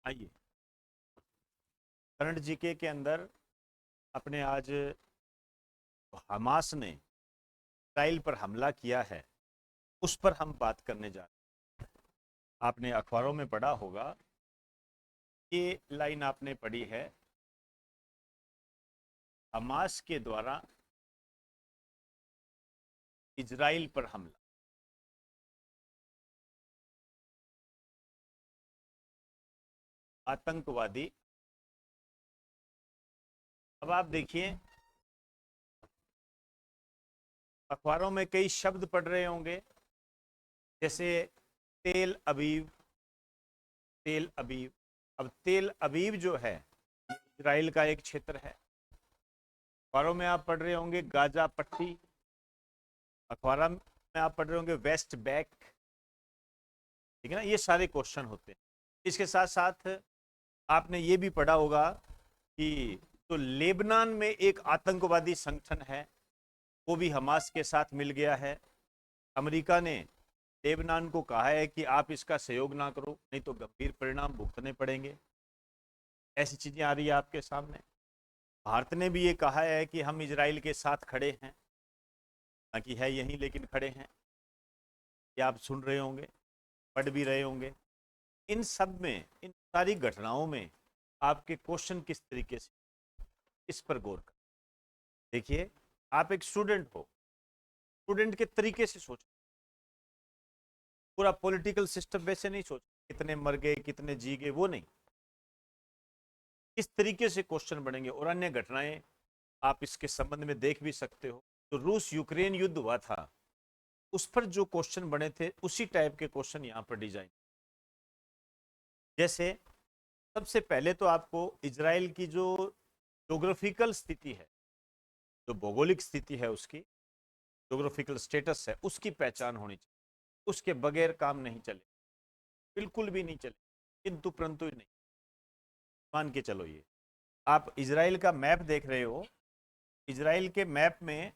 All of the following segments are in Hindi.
आइए, करंट जीके के अंदर अपने आज हमास ने इसराइल पर हमला किया है, उस पर हम बात करने जा रहे हैं। आपने अखबारों में पढ़ा होगा, ये लाइन आपने पढ़ी है, हमास के द्वारा इजराइल पर हमला। आतंकवादी। अब आप देखिए, अखबारों में कई शब्द पढ़ रहे होंगे, जैसे तेल अबीब। तेल अबीब, अब तेल अबीब जो है इजराइल का एक क्षेत्र है। अखबारों में आप पढ़ रहे होंगे गाजा पट्टी, अखबारों में आप पढ़ रहे होंगे वेस्ट बैंक। ठीक है ना, ये सारे क्वेश्चन होते हैं। इसके साथ साथ आपने ये भी पढ़ा होगा कि तो लेबनान में एक आतंकवादी संगठन है, वो भी हमास के साथ मिल गया है। अमेरिका ने लेबनान को कहा है कि आप इसका सहयोग ना करो, नहीं तो गंभीर परिणाम भुगतने पड़ेंगे। ऐसी चीजें आ रही है आपके सामने। भारत ने भी ये कहा है कि हम इजराइल के साथ खड़े हैं, हालांकि है यहीं लेकिन खड़े हैं। ये आप सुन रहे होंगे, पढ़ भी रहे होंगे। इन सब में, इन सारी घटनाओं में आपके क्वेश्चन किस तरीके से, इस पर गौर कर। देखिए, आप एक स्टूडेंट हो, स्टूडेंट के तरीके से सोच। पूरा पॉलिटिकल सिस्टम वैसे नहीं सोच, कितने मर गए कितने जी गए, वो नहीं। किस तरीके से क्वेश्चन बनेंगे, और अन्य घटनाएं आप इसके संबंध में देख भी सकते हो। तो रूस यूक्रेन युद्ध हुआ था, उस पर जो क्वेश्चन बने थे, उसी टाइप के क्वेश्चन यहां पर डिजाइन। जैसे सबसे पहले तो आपको इजराइल की जो ज्योग्राफिकल स्थिति है, जो भौगोलिक स्थिति है, उसकी ज्योग्राफिकल स्टेटस है, उसकी पहचान होनी चाहिए। उसके बगैर काम नहीं चले, बिल्कुल भी नहीं चले, किंतु परंतु ही नहीं। मान के चलो, ये आप इजराइल का मैप देख रहे हो। इजराइल के मैप में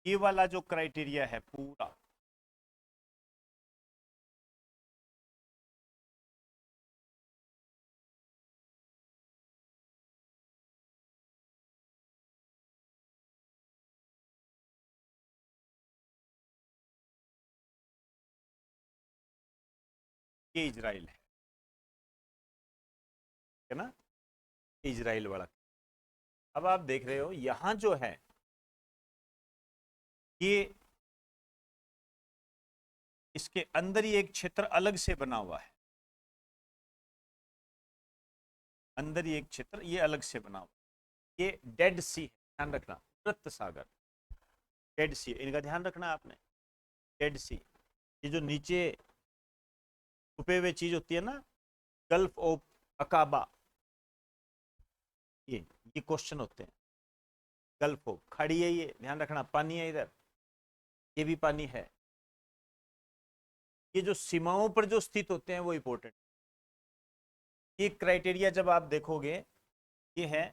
ये वाला जो क्राइटेरिया है पूरा, ये इजराइल है ना, इजराइल वाला। अब आप देख रहे हो यहां जो है, ये इसके अंदर ही एक क्षेत्र अलग से बना हुआ है। अंदर ही एक क्षेत्र ये अलग से बना हुआ है। ये डेड सी है, ध्यान रखना, मृत सागर। डेड सी, इनका ध्यान रखना आपने। डेड सी, ये जो नीचे छुपे हुए चीज होती है ना, गल्फ ऑफ अकाबा, ये क्वेश्चन होते हैं। गल्फ ऑफ, खड़ी है, ये ध्यान रखना, पानी है इधर, ये भी पानी है। ये जो सीमाओं पर जो स्थित होते हैं वो इंपॉर्टेंट। ये क्राइटेरिया जब आप देखोगे, ये है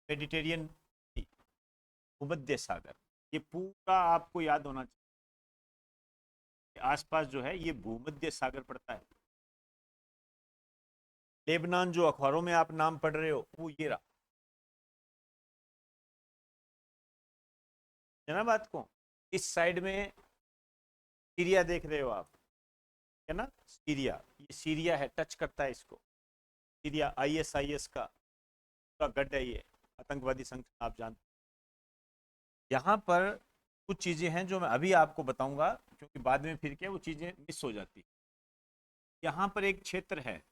मेडिटेरियन, भूमध्य सागर। ये पूरा आपको याद होना चाहिए। आसपास जो है ये भूमध्य सागर पड़ता है। लेबनान जो अखबारों में आप नाम पढ़ रहे हो, वो ये रहा। है ना बात को। इस साइड में सीरिया देख रहे हो आप, है ना, सीरिया, ये सीरिया है, टच करता है इसको। सीरिया आईएसआईएस का गढ़ है, ये आतंकवादी संगठन आप जानते हैं। यहाँ पर कुछ चीजें हैं जो मैं अभी आपको बताऊंगा, क्योंकि बाद में फिर क्या वो चीजें मिस हो जाती। यहाँ पर एक क्षेत्र है,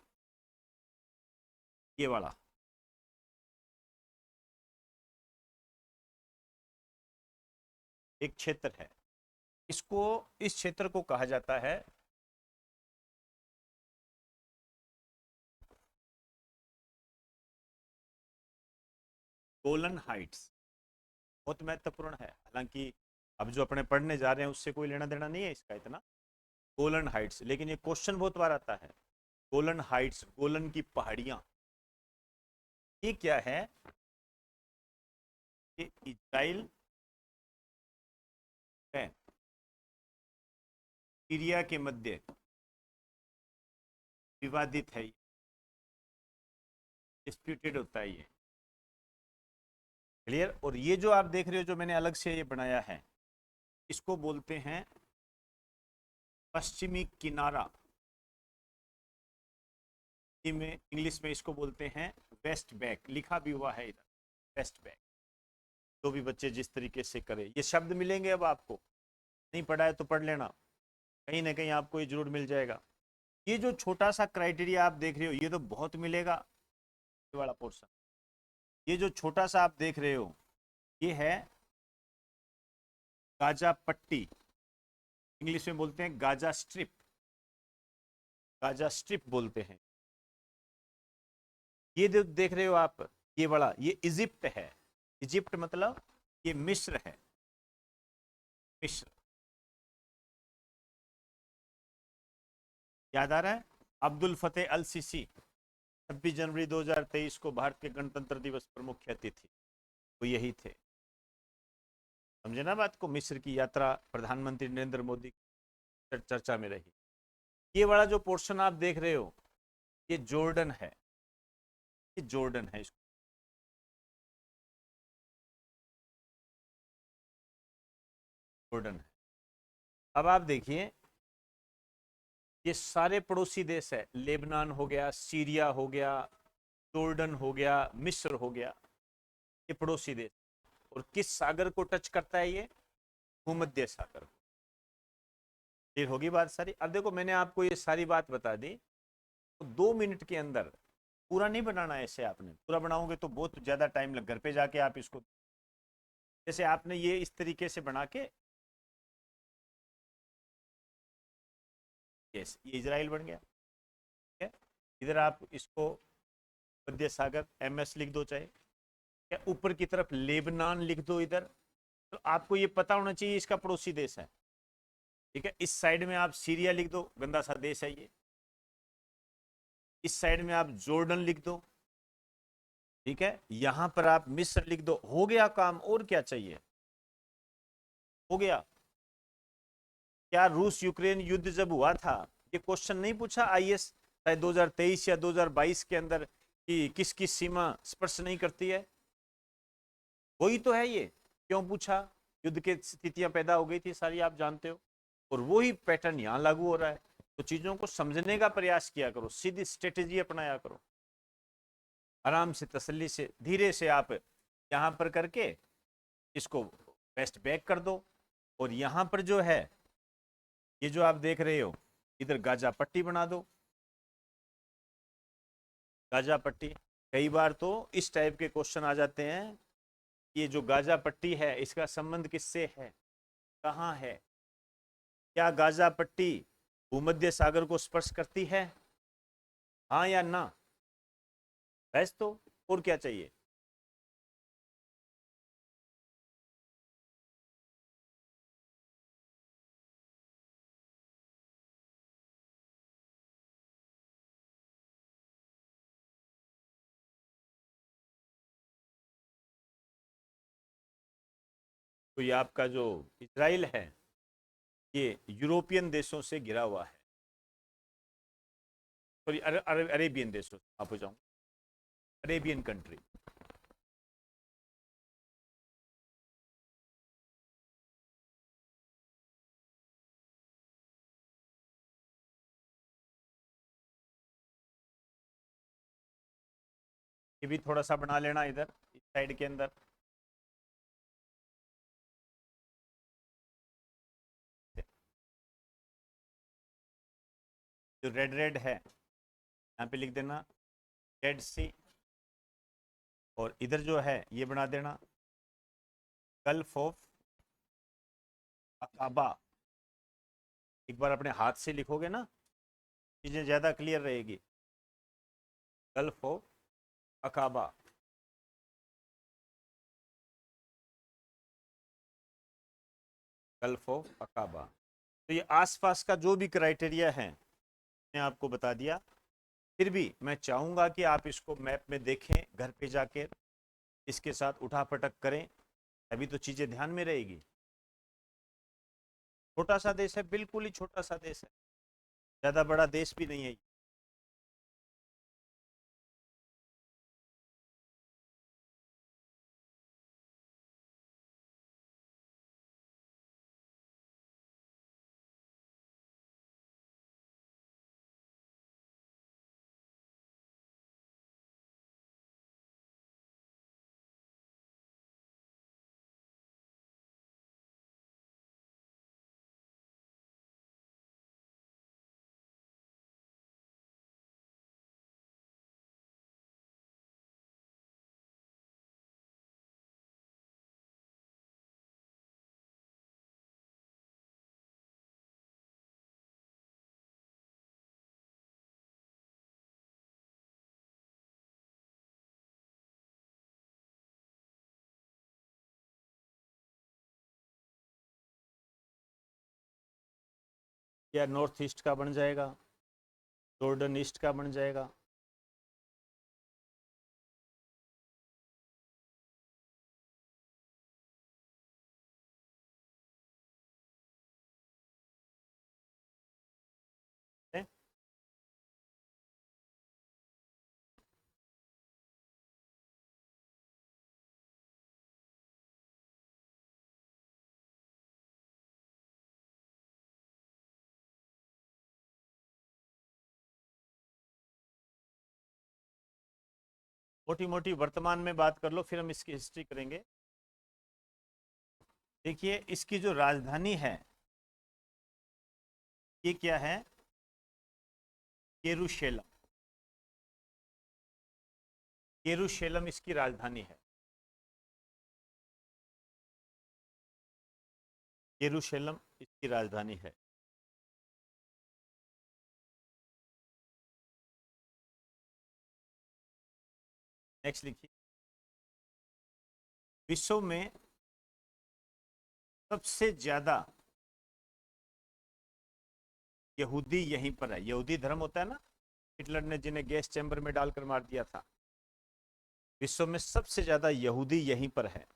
ये वाला एक क्षेत्र है। इसको, इस क्षेत्र को कहा जाता है गोलन हाइट्स। बहुत महत्वपूर्ण है, हालांकि अब जो अपने पढ़ने जा रहे हैं उससे कोई लेना देना नहीं है इसका इतना। गोलन हाइट्स, लेकिन ये क्वेश्चन बहुत बार आता है। गोलन हाइट्स, गोलन की पहाड़ियां, ये क्या है? ये इजराइल है, सीरिया के मध्य विवादित है। डिस्प्यूटेड होता है ये। क्लियर। और ये जो आप देख रहे हो जो मैंने अलग से ये बनाया है, इसको बोलते हैं पश्चिमी किनारा। में इंग्लिश में इसको बोलते हैं वेस्ट बैक, लिखा भी हुआ है इधर वेस्ट बैक। तो भी बच्चे जिस तरीके से करें, ये शब्द मिलेंगे अब आपको, नहीं पढ़ा है तो पढ़ लेना, कहीं ना कहीं आपको ये जरूर मिल जाएगा। ये जो छोटा सा क्राइटेरिया आप देख रहे हो ये तो बहुत मिलेगा, ये वाला पोर्शन। ये जो छोटा सा आप देख रहे हो ये है गाजा पट्टी, इंग्लिश में बोलते हैं गाजा स्ट्रिप, गाजा स्ट्रिप बोलते हैं। ये देख रहे हो आप, ये बड़ा, ये इजिप्ट है। इजिप्ट मतलब ये मिस्र है, मिस्र। याद आ रहा है? अब्दुल फतेह अल सीसी 26 जनवरी 2023 को भारत के गणतंत्र दिवस पर मुख्य अतिथि वो यही थे। समझे ना बात को? मिस्र की यात्रा प्रधानमंत्री नरेंद्र मोदी चर्चा में रही। ये वाला जो पोर्शन आप देख रहे हो ये जॉर्डन है, ये जॉर्डन है, इसको जॉर्डन है। अब आप देखिए ये सारे पड़ोसी देश है, लेबनान हो गया, सीरिया हो गया, जॉर्डन हो गया, मिस्र हो गया, ये पड़ोसी देश। और किस सागर को टच करता है ये? भूमध्य सागर। क्लियर होगी बात सारी? अब देखो मैंने आपको ये सारी बात बता दी, तो 2 मिनट के अंदर पूरा नहीं बनाना है। ऐसे आपने पूरा बनाओगे तो बहुत ज्यादा टाइम लग, घर पे जाके आप इसको, जैसे आपने ये इस तरीके से बना के, यस ये इजराइल बन गया। ठीक है, इधर आप इसको मध्य सागर MS लिख दो, चाहे क्या ऊपर की तरफ लेबनान लिख दो इधर। तो आपको ये पता होना चाहिए इसका पड़ोसी देश है। ठीक है, इस साइड में आप सीरिया लिख दो, गंदा सा देश है ये। इस साइड में आप जॉर्डन लिख दो। ठीक है, यहां पर आप मिस्र लिख दो। हो गया काम, और क्या चाहिए? हो गया। क्या रूस यूक्रेन युद्ध जब हुआ था, ये क्वेश्चन नहीं पूछा IS शायद 2023 या 2022 के अंदर कि किस किस सीमा स्पर्श नहीं करती है? वही तो है ये। क्यों पूछा? युद्ध की स्थितियां पैदा हो गई थी सारी, आप जानते हो। और वही पैटर्न यहां लागू हो रहा है। तो चीजों को समझने का प्रयास किया करो, सीधी स्ट्रेटेजी अपनाया करो, आराम से तसल्ली से धीरे से आप यहां पर करके इसको वेस्ट बैक कर दो। और यहां पर जो है ये जो आप देख रहे हो इधर गाजा पट्टी बना दो, गाजा पट्टी। कई बार तो इस टाइप के क्वेश्चन आ जाते हैं, ये जो गाजा पट्टी है इसका संबंध किससे है, कहाँ है? क्या गाजा पट्टी भूमध्य सागर को स्पर्श करती है, हाँ या ना? बस तो और क्या चाहिए? तो ये आपका जो इजराइल है ये यूरोपियन देशों से घिरा हुआ है, सॉरी अरेबियन देशों से, आप हो जाऊं, अरेबियन कंट्री। ये भी थोड़ा सा बना लेना इधर इस साइड के अंदर। जो रेड रेड है यहाँ पे लिख देना रेड सी। और इधर जो है ये बना देना गल्फ ऑफ अकाबा। एक बार अपने हाथ से लिखोगे ना चीजें ज्यादा क्लियर रहेगी। Gulf of Aqaba. Gulf of Aqaba. तो ये आसपास का जो भी क्राइटेरिया है मैंने आपको बता दिया। फिर भी मैं चाहूंगा कि आप इसको मैप में देखें, घर पे जाकर इसके साथ उठापटक करें, अभी तो चीजें ध्यान में रहेगी। छोटा सा देश है, बिल्कुल ही छोटा सा देश है, ज्यादा बड़ा देश भी नहीं है। या नॉर्थ ईस्ट का बन जाएगा, जॉर्डन ईस्ट का बन जाएगा। मोटी मोटी वर्तमान में बात कर लो, फिर हम इसकी हिस्ट्री करेंगे। देखिए इसकी जो राजधानी है ये क्या है, यरूशलेम। यरूशलेम इसकी राजधानी है, यरूशलेम इसकी राजधानी है। नेक्स्ट लिखिए, विश्व में सबसे ज्यादा यहूदी यहीं पर है। यहूदी धर्म होता है ना, हिटलर ने जिन्हें गैस चैम्बर में डालकर मार दिया था। विश्व में सबसे ज्यादा यहूदी यहीं पर है।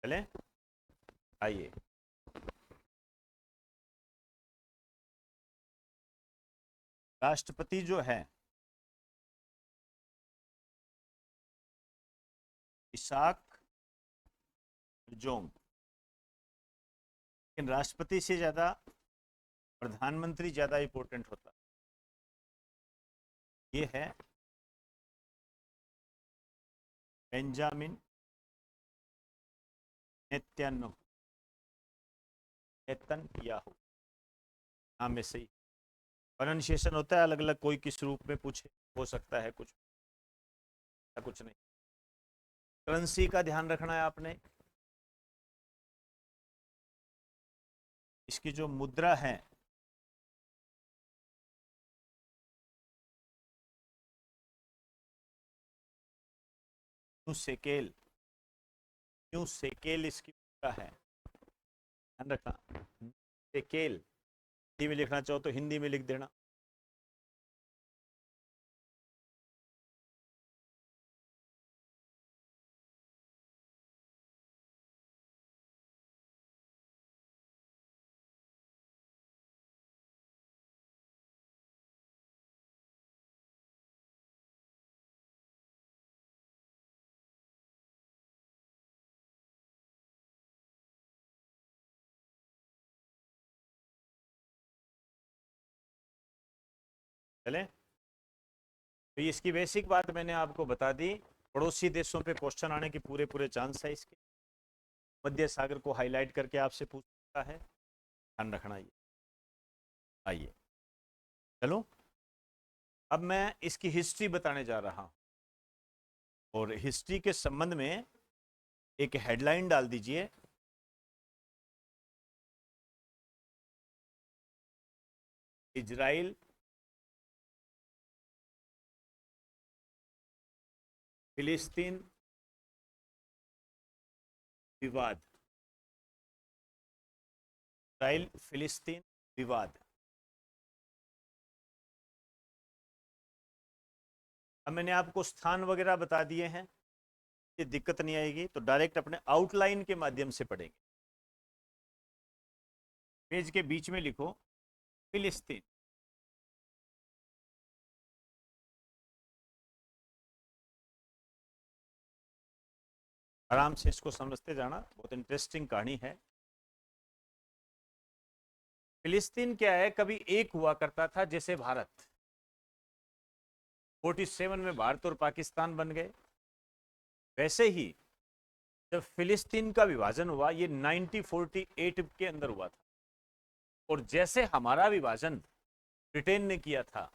चले आइए, राष्ट्रपति जो है इसाक जोंग, लेकिन राष्ट्रपति से ज्यादा प्रधानमंत्री ज्यादा इंपॉर्टेंट होता है। ये है बेंजामिन नेतन्याहू, नेतन्याहू नाम में सही प्रोनाउंसिएशन होता है अलग अलग, कोई किस रूप में पूछे, हो सकता है कुछ या कुछ नहीं। करेंसी का ध्यान रखना है आपने। इसकी जो मुद्रा है न्यू सेकेल, न्यू सेकेल इसकी मुद्रा है, ध्यान रखना। सेकेल हिंदी में लिखना चाहो तो हिंदी में लिख देना। चले, तो इसकी बेसिक बात मैंने आपको बता दी। पड़ोसी देशों पे क्वेश्चन आने के पूरे पूरे चांस है इसके। मध्य सागर को हाईलाइट करके आपसे पूछ सकता है, ध्यान रखना ये। आइए चलो, अब मैं इसकी हिस्ट्री बताने जा रहा हूं, और हिस्ट्री के संबंध में एक हेडलाइन डाल दीजिए, इजराइल फिलिस्तीन विवाद। इजराइल फिलिस्तीन विवाद। अब मैंने आपको स्थान वगैरह बता दिए हैं, ये दिक्कत नहीं आएगी, तो डायरेक्ट अपने आउटलाइन के माध्यम से पढ़ेंगे। पेज के बीच में लिखो फिलिस्तीन। आराम से इसको समझते जाना, बहुत इंटरेस्टिंग कहानी है। फिलिस्तीन क्या है, कभी एक हुआ करता था जैसे भारत। 47 में भारत और पाकिस्तान बन गए, वैसे ही जब फिलिस्तीन का विभाजन हुआ ये 1948 के अंदर हुआ था, और जैसे हमारा विभाजन ब्रिटेन ने किया था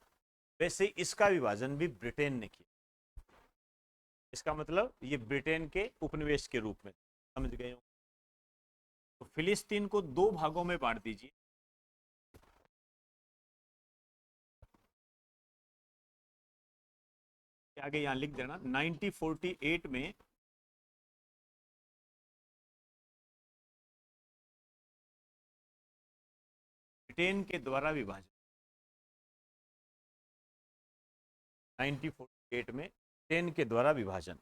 वैसे इसका विभाजन भी ब्रिटेन ने किया। इसका मतलब ये ब्रिटेन के उपनिवेश के रूप में, समझ गए हो। तो फिलिस्तीन को दो भागों में बांट दीजिए, आगे यहाँ लिख देना 1948 में ब्रिटेन के द्वारा विभाजन, 1948 में ब्रिटेन के द्वारा विभाजन।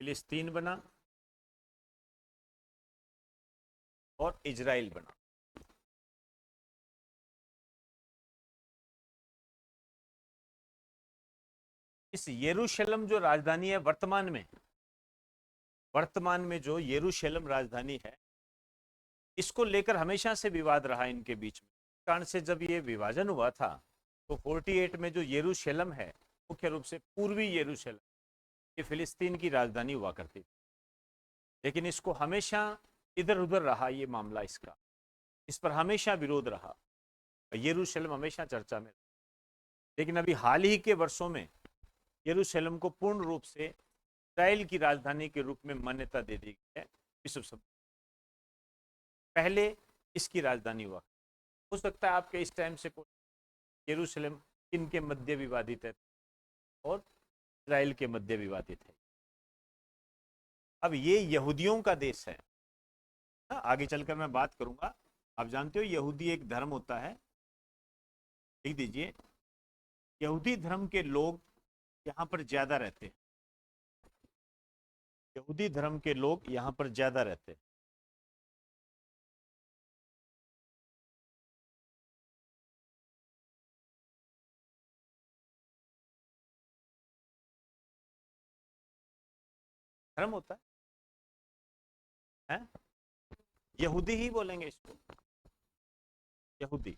फिलिस्तीन बना और इजराइल बना। इस यरूशलेम जो राजधानी है वर्तमान में जो यरूशलेम राजधानी है, इसको लेकर हमेशा से विवाद रहा इनके बीच में। कारण से जब ये विभाजन हुआ था तो 48 में जो यरूशलेम है, मुख्य रूप से पूर्वी यरूशलेम, ये फिलिस्तीन की राजधानी हुआ करती थी। लेकिन इसको हमेशा इधर उधर रहा ये मामला, इसका इस पर हमेशा विरोध रहा, यरूशलेम हमेशा चर्चा में। लेकिन अभी हाल ही के वर्षों में यरूशलेम को पूर्ण रूप से इस्राएल की राजधानी के रूप में मान्यता दे दी गई है विश्व सभा। पहले इसकी राजधानी हुआ। हो सकता है आपके इस टाइम से यरूशलेम किन के मध्य विवादित है और इस्राएल के मध्य विवादित है। अब ये यहूदियों का देश है, आगे चलकर मैं बात करूंगा। आप जानते हो यहूदी एक धर्म होता है, लिख दीजिए, यहूदी धर्म के लोग यहाँ पर ज्यादा रहते हैं। यहूदी धर्म के लोग यहाँ पर ज्यादा रहते हैं। धर्म होता है? यहूदी ही बोलेंगे इसको, यहूदी।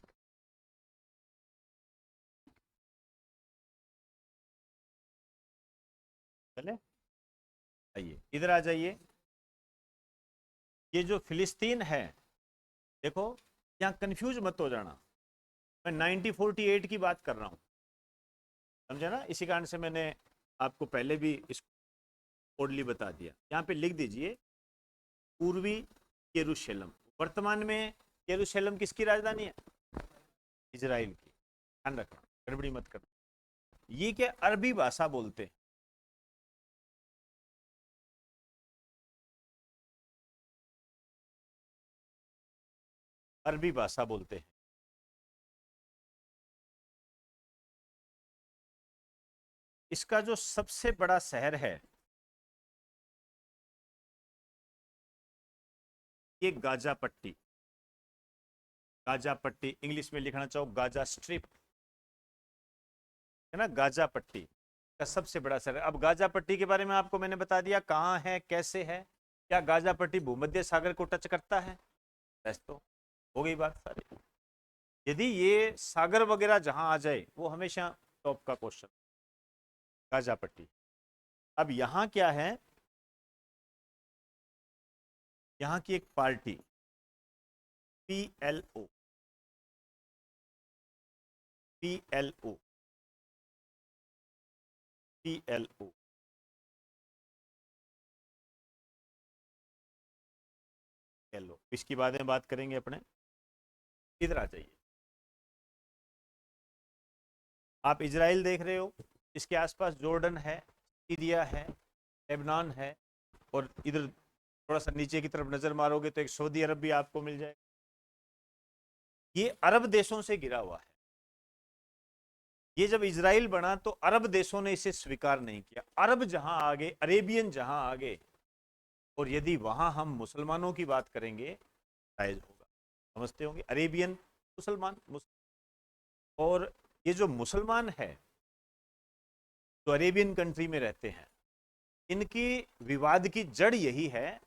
चले आइए, इधर आ जाइए। ये जो फिलिस्तीन है, देखो यहाँ कंफ्यूज मत हो जाना, मैं 1948 की बात कर रहा हूँ, समझे ना? इसी कारण से मैंने आपको पहले भी इसको कोडली बता दिया। यहाँ पे लिख दीजिए पूर्वी यरूशलेम। वर्तमान में यरूशलेम किसकी राजधानी है? इजराइल की। ध्यान रखना, गड़बड़ी मत करना। ये क्या अरबी भाषा बोलते हैं? अरबी भाषा बोलते हैं। इसका जो सबसे बड़ा शहर है ये गाजा पट्टी। गाजा पट्टी इंग्लिश में लिखना चाहो गाजा स्ट्रिप, है ना? गाजा पट्टी का सबसे बड़ा शहर। अब गाजा पट्टी के बारे में आपको मैंने बता दिया कहाँ है, कैसे है। क्या गाजा पट्टी भूमध्य सागर को टच करता है? बस तो हो गई बात सारी। यदि ये सागर वगैरह जहां आ जाए वो हमेशा टॉप का क्वेश्चन, गाजा पट्टी। अब यहां क्या है, यहां की एक party PLO, PLO, PLO, PLO, इसकी बाद में बात करेंगे अपने। इधर आ जाइए, आप इजराइल देख रहे हो, इसके आसपास जॉर्डन है, सीरिया है, लेबनान है, और इधर थोड़ा सा नीचे की तरफ नजर मारोगे तो एक सऊदी अरब भी आपको मिल जाएगा। ये अरब देशों से घिरा हुआ है। ये जब इजराइल बना तो अरब देशों ने इसे स्वीकार नहीं किया। अरब जहां आ गए, अरेबियन जहां आ गए, और यदि वहां हम मुसलमानों की बात करेंगे जायज होगा। समझते होंगे, अरेबियन मुसलमान, और ये जो मुसलमान है जो अरेबियन कंट्री में रहते हैं, इनकी विवाद की जड़ यही है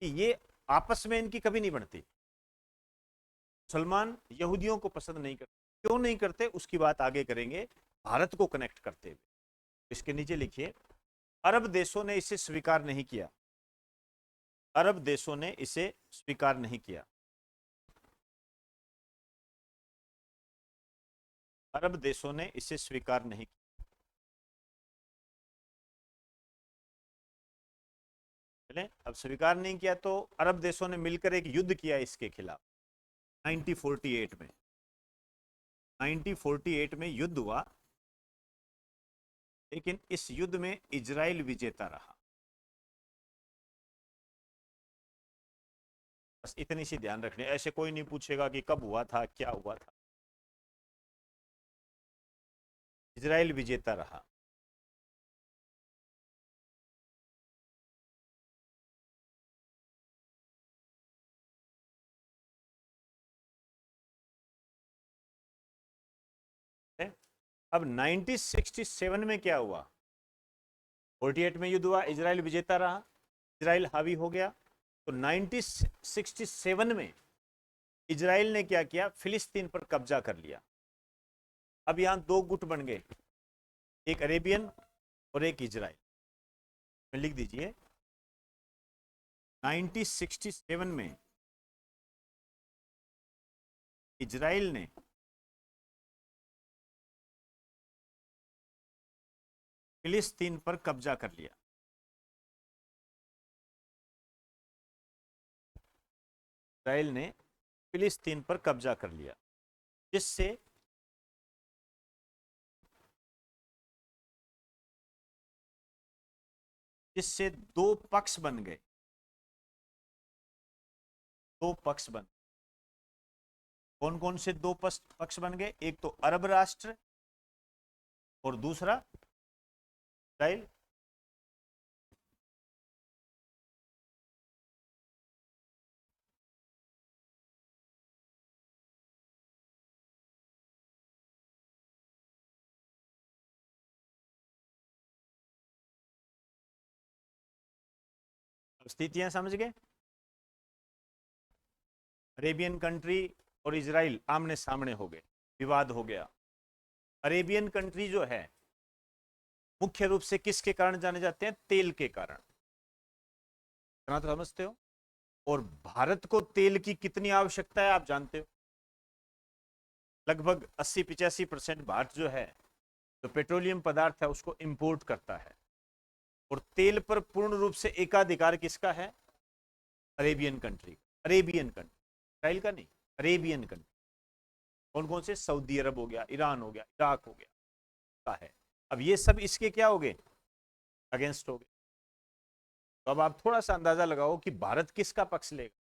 कि ये आपस में इनकी कभी नहीं बनती। मुसलमान यहूदियों को पसंद नहीं करते। क्यों नहीं करते उसकी बात आगे करेंगे, भारत को कनेक्ट करते हुए। इसके नीचे लिखिए, अरब देशों ने इसे स्वीकार नहीं किया। अरब देशों ने इसे स्वीकार नहीं किया। अरब देशों ने इसे स्वीकार नहीं किया। चलें, अब स्वीकार नहीं किया तो अरब देशों ने मिलकर एक युद्ध किया इसके खिलाफ 1948 में। 1948 में युद्ध हुआ, लेकिन इस युद्ध में इजराइल विजेता रहा। बस इतनी सी ध्यान रखनी, ऐसे कोई नहीं पूछेगा कि कब हुआ था, क्या हुआ था। इजराइल विजेता रहा। अब 1967 में क्या हुआ? 48 में युद्ध हुआ, इजराइल विजेता रहा, इजराइल हावी हो गया। तो 1967 में इजराइल ने क्या किया? फिलिस्तीन पर कब्जा कर लिया। अब यहां दो गुट बन गए, एक अरेबियन और एक इजराइल में। लिख दीजिए 1967 में इजराइल ने फिलिस्तीन पर कब्जा कर लिया। इजराइल ने फिलिस्तीन पर कब्जा कर लिया, जिससे जिससे दो पक्ष बन गए। दो पक्ष बन, कौन कौन से दो पक्ष बन गए? एक तो अरब राष्ट्र और दूसरा इजराइल। स्थितियां समझ गए? अरेबियन कंट्री और इजराइल आमने सामने हो गए, विवाद हो गया। अरेबियन कंट्री जो है मुख्य रूप से किसके कारण जाने जाते हैं? तेल के कारण। इतना तो समझते हो। और भारत को तेल की कितनी आवश्यकता है आप जानते हो? लगभग 80-85% भारत जो है, जो पेट्रोलियम पदार्थ है, उसको इंपोर्ट करता है। और तेल पर पूर्ण रूप से एकाधिकार किसका है? Arabian country. Arabian country, Israel का नहीं, अरेबियन कंट्री। कौन कौन से? सऊदी अरब हो गया, ईरान हो गया, इराक हो गया, का है। अब ये सब इसके क्या हो गए? अगेंस्ट हो गए। तो अब आप थोड़ा सा अंदाजा लगाओ कि भारत किसका पक्ष लेगा?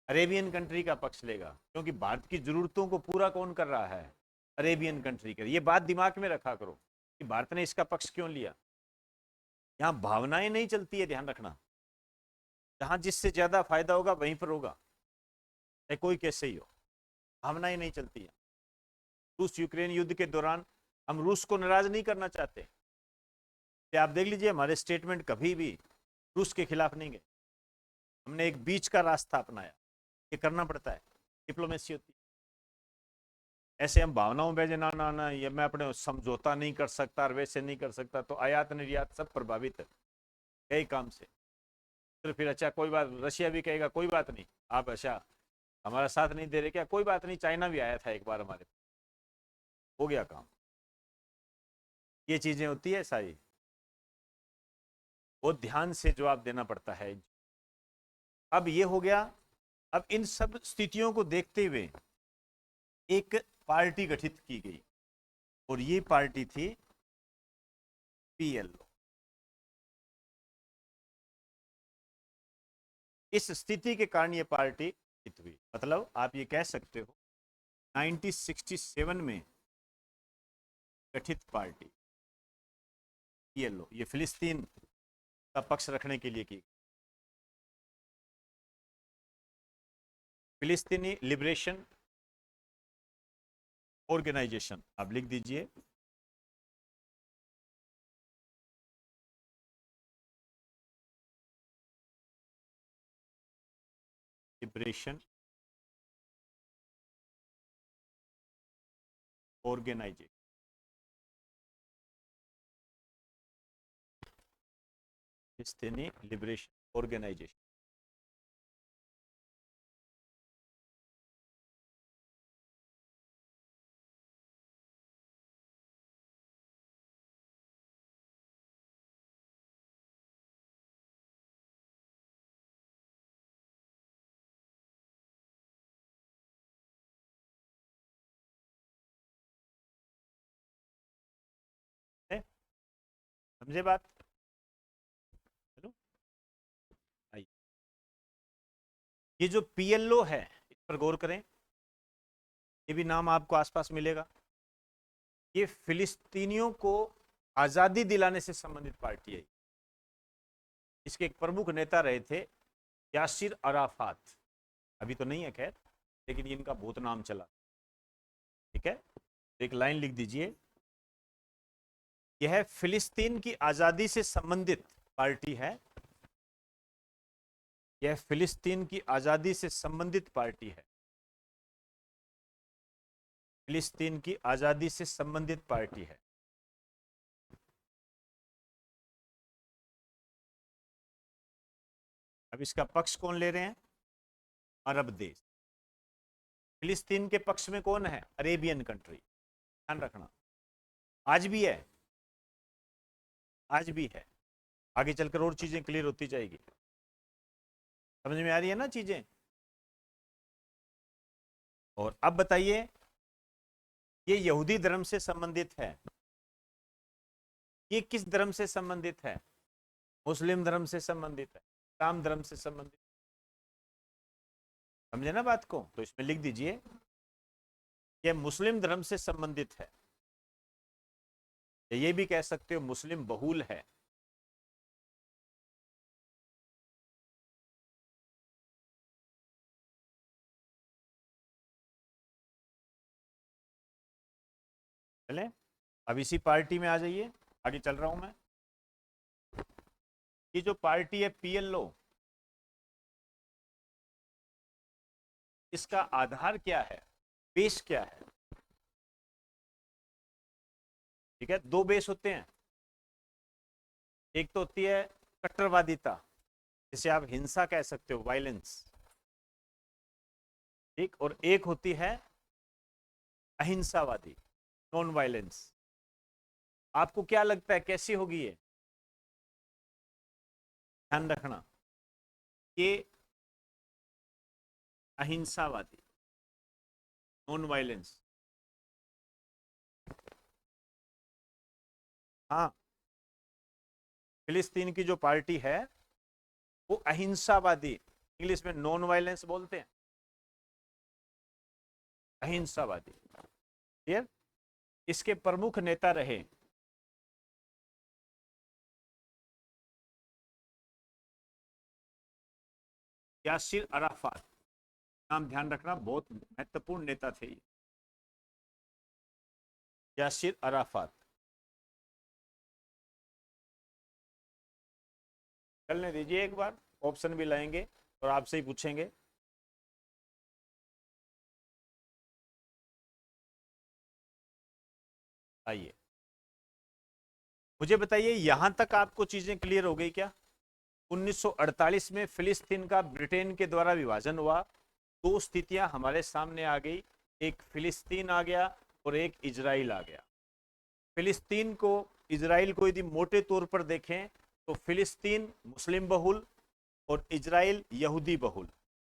अरेबियन कंट्री का पक्ष लेगा, क्योंकि भारत की जरूरतों को पूरा कौन कर रहा है? अरेबियन कंट्री कर। ये बात दिमाग में रखा करो कि भारत ने इसका पक्ष क्यों लिया। यहां भावनाएं नहीं चलती है, ध्यान रखना। जहां जिससे ज्यादा फायदा होगा वहीं पर होगा, चाहे कोई कैसे ही हो। भावनाएं नहीं चलती है। रूस यूक्रेन युद्ध के दौरान हम रूस को नाराज नहीं करना चाहते। आप देख लीजिए, हमारे स्टेटमेंट कभी भी रूस के खिलाफ नहीं गए। हमने एक बीच का रास्ता अपनाया। ये करना पड़ता है, डिप्लोमेसी होती है। ऐसे हम भावनाओं में ना ना ना, ये मैं अपने समझौता नहीं कर सकता और वैसे नहीं कर सकता, तो आयात निर्यात सब प्रभावित है कई काम से। तो फिर अच्छा कोई बात, रशिया भी कहेगा कोई बात नहीं, आप अच्छा हमारा साथ नहीं दे रहे क्या? कोई बात नहीं, चाइना भी आया था एक बार हमारे, हो गया काम। ये चीजें होती है सारी, बहुत ध्यान से जवाब देना पड़ता है। अब ये हो गया। अब इन सब स्थितियों को देखते हुए एक पार्टी गठित की गई, और ये पार्टी थी पीएलओ। इस स्थिति के कारण ये पार्टी गठित हुई। मतलब आप ये कह सकते हो 1967 में गठित पार्टी पीएलओ, ये फिलिस्तीन का पक्ष रखने के लिए की। फिलिस्तीनी लिबरेशन ऑर्गेनाइजेशन, आप लिख दीजिए लिबरेशन ऑर्गेनाइजेशन। फिलिस्तीनी लिबरेशन ऑर्गेनाइजेशन। समझे बात? चलो आइए, ये जो पीएलओ है इस पर गौर करें, ये भी नाम आपको आसपास मिलेगा। ये फिलिस्तीनियों को आजादी दिलाने से संबंधित पार्टी है। इसके एक प्रमुख नेता रहे थे यासिर अराफात, अभी तो नहीं है खैर, लेकिन इनका बहुत नाम चला। ठीक है, एक लाइन लिख दीजिए, यह फिलिस्तीन की आजादी से संबंधित पार्टी है। यह फिलिस्तीन की आजादी से संबंधित पार्टी है। फिलिस्तीन की आजादी से संबंधित पार्टी है। अब इसका पक्ष कौन ले रहे हैं? अरब देश। फिलिस्तीन के पक्ष में कौन है? Arabian country. ध्यान रखना, आज भी है, आज भी है। आगे चलकर और चीजें क्लियर होती जाएगी। समझ में आ रही है ना चीजें? और अब बताइए, ये यहूदी धर्म से संबंधित है। ये किस धर्म से संबंधित है? मुस्लिम धर्म से संबंधित है, इस्लाम धर्म से संबंधित। समझे ना बात को? तो इसमें लिख दीजिए, यह मुस्लिम धर्म से संबंधित है। ये भी कह सकते हो मुस्लिम बहुल है। चले, अब इसी पार्टी में आ जाइए, आगे चल रहा हूं मैं। ये जो पार्टी है पीएलओ, इसका आधार क्या है, बेस क्या है? ठीक है, दो बेस होते हैं। एक तो होती है कट्टरवादिता, जिसे आप हिंसा कह सकते हो, वायलेंस। ठीक, और एक होती है अहिंसावादी, नॉन वायलेंस। आपको क्या लगता है कैसी होगी ये? ध्यान रखना, ये अहिंसावादी, नॉन वायलेंस। हाँ, फिलिस्तीन की जो पार्टी है वो अहिंसावादी, इंग्लिश में नॉन वायलेंस बोलते हैं, अहिंसावादी। क्लियर? इसके प्रमुख नेता रहे यासिर अराफात। नाम ध्यान रखना, बहुत महत्वपूर्ण नेता थे ये, यासिर अराफात। चलने दीजिए एक बार, ऑप्शन भी लाएंगे और आपसे ही पूछेंगे। आइए, मुझे बताइए, यहां तक आपको चीजें क्लियर हो गई क्या? 1948 में फिलिस्तीन का ब्रिटेन के द्वारा विभाजन हुआ। दो स्थितियां हमारे सामने आ गई, एक फिलिस्तीन आ गया और एक इजराइल आ गया। फिलिस्तीन को, इजराइल को यदि मोटे तौर पर देखें तो फिलिस्तीन मुस्लिम बहुल और इजराइल यहूदी बहुल,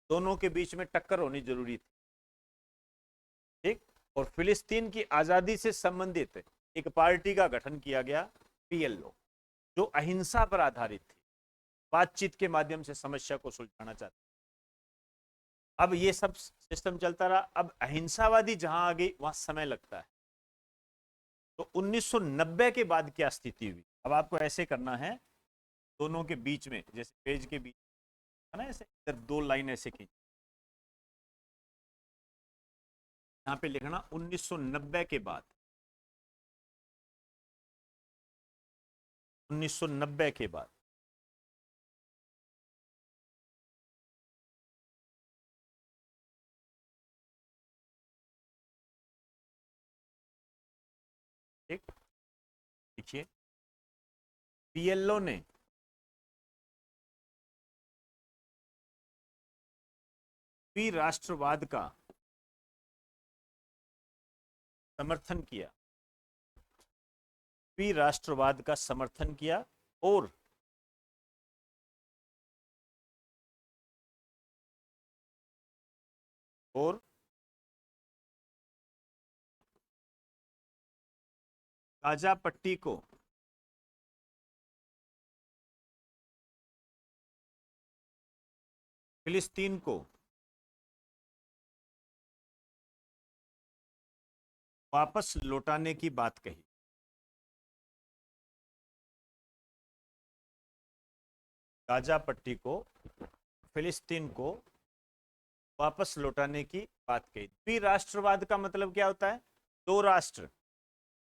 दोनों के बीच में टक्कर होनी जरूरी थी। ठीक, और फिलिस्तीन की आजादी से संबंधित एक पार्टी का गठन किया गया, पीएलओ, जो अहिंसा पर आधारित थी, बातचीत के माध्यम से समस्या को सुलझाना चाहती। अब ये सब सिस्टम चलता रहा, अब अहिंसावादी जहां आ गई वहां समय लगता है। तो 1990 के बाद क्या स्थिति हुई? अब आपको ऐसे करना है, दोनों के बीच में, जैसे पेज के बीच है ना, ऐसे इधर दो लाइन ऐसे खींच, यहाँ पे लिखना 1990 के बाद, 1990 के बाद। ठीक, देखिए, पीएलओ ने भी राष्ट्रवाद का समर्थन किया, भी राष्ट्रवाद का समर्थन किया और और गाजा पट्टी को फिलिस्तीन को वापस लौटाने की बात कही। गाजा पट्टी को, फिलिस्तीन को वापस लौटाने की बात कही। द्विराष्ट्रवाद का मतलब क्या होता है? दो राष्ट्र,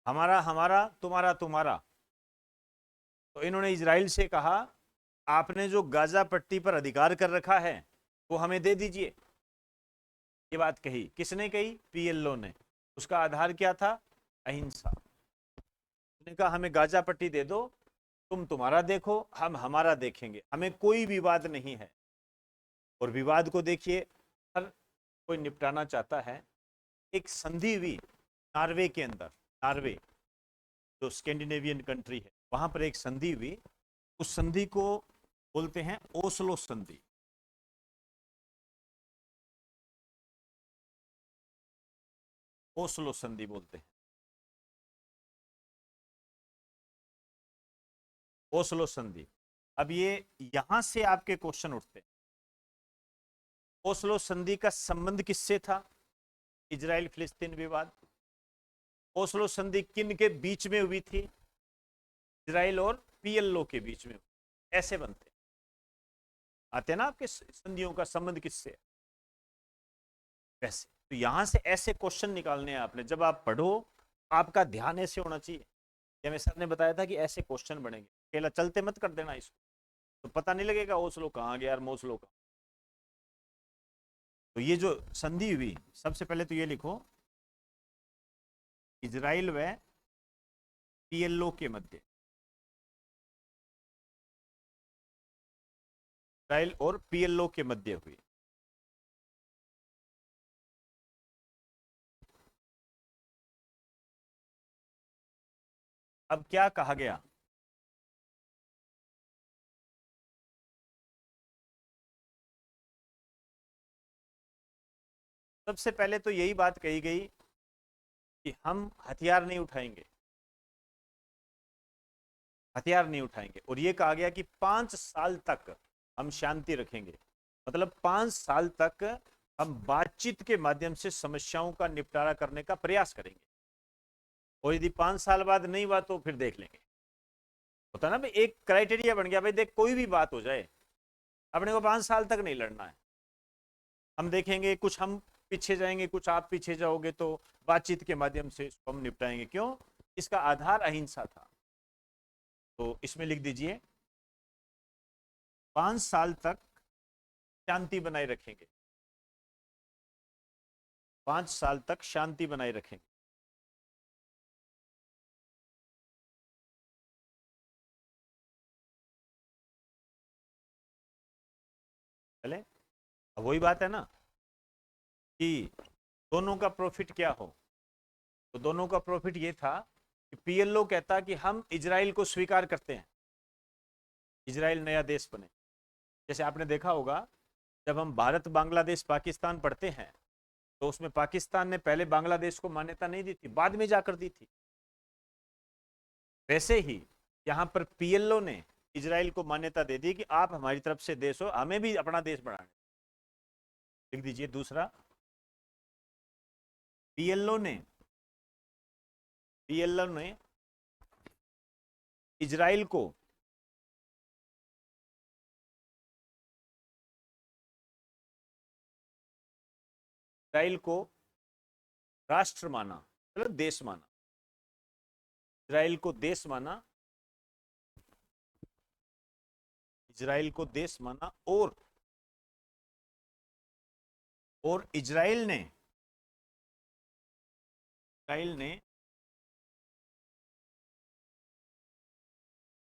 हमारा हमारा, तुम्हारा तुम्हारा। तो इन्होंने इजराइल से कहा, आपने जो गाजा पट्टी पर अधिकार कर रखा है वो हमें दे दीजिए। ये बात कही। किसने कही? पीएलओ ने। उसका आधार क्या था? अहिंसा। उसने कहा हमें गाजा पट्टी दे दो, तुम तुम्हारा देखो, हम हमारा देखेंगे, हमें कोई विवाद नहीं है। और विवाद को देखिए, हर कोई निपटाना चाहता है। एक संधि हुई नॉर्वे के अंदर, नॉर्वे जो स्कैंडिनेवियन कंट्री है, वहां पर एक संधि हुई। उस संधि को बोलते हैं ओस्लो संधि। ओस्लो संधि बोलते हैं, ओस्लो संधि। अब ये यहां से आपके क्वेश्चन उठते हैं। ओस्लो संधि का संबंध किससे था? इजराइल फिलिस्तीन विवाद। ओस्लो संधि किन के बीच में हुई थी? इजराइल और पीएलओ के बीच में। ऐसे बनते आते हैं ना आपके संधियों का संबंध किससे है? वैसे तो यहां से ऐसे क्वेश्चन निकालने हैं आपने। जब आप पढ़ो, आपका ध्यान ऐसे होना चाहिए। जैसे सर ने बताया था कि ऐसे क्वेश्चन बनेंगे, अकेला चलते मत कर देना इसको, तो पता नहीं लगेगा ओस्लो कहाँ गया और मोस्लो कहाँ। तो ये जो संधि हुई, सबसे पहले तो ये लिखो, इजराइल व पीएलओ के मध्य, इजराइल और पीएलओ के मध्य हुई। अब क्या कहा गया? सबसे पहले तो यही बात कही गई कि हम हथियार नहीं उठाएंगे, हथियार नहीं उठाएंगे। और ये कहा गया कि 5 साल तक हम शांति रखेंगे। मतलब 5 साल तक हम बातचीत के माध्यम से समस्याओं का निपटारा करने का प्रयास करेंगे। और यदि 5 साल बाद नहीं हुआ तो फिर देख लेंगे। होता ना भाई, एक क्राइटेरिया बन गया भाई, देख कोई भी बात हो जाए, अपने को 5 साल तक नहीं लड़ना है। हम देखेंगे, कुछ हम पीछे जाएंगे, कुछ आप पीछे जाओगे, तो बातचीत के माध्यम से इसको हम निपटाएंगे। क्यों? इसका आधार अहिंसा था। तो इसमें लिख दीजिए 5 साल तक शांति बनाए रखेंगे, 5 साल तक शांति बनाए रखेंगे। चले, अब वही बात है ना कि दोनों का प्रॉफिट क्या हो। तो दोनों का प्रॉफिट ये था कि पीएलओ कहता कि हम इजराइल को स्वीकार करते हैं, इजराइल नया देश बने। जैसे आपने देखा होगा, जब हम भारत बांग्लादेश पाकिस्तान पढ़ते हैं, तो उसमें पाकिस्तान ने पहले बांग्लादेश को मान्यता नहीं दी थी, बाद में जाकर दी थी। वैसे ही यहां पर पीएलओ ने इजराइल को मान्यता दे दी कि आप हमारी तरफ से देश हो, हमें भी अपना देश बढ़ाना। लिख दीजिए दूसरा, पीएलओ ने पीएलओ ने इजराइल को इजराइल को राष्ट्र माना, मतलब देश माना। इजराइल को देश माना, इजराइल को देश माना। और इजराइल ने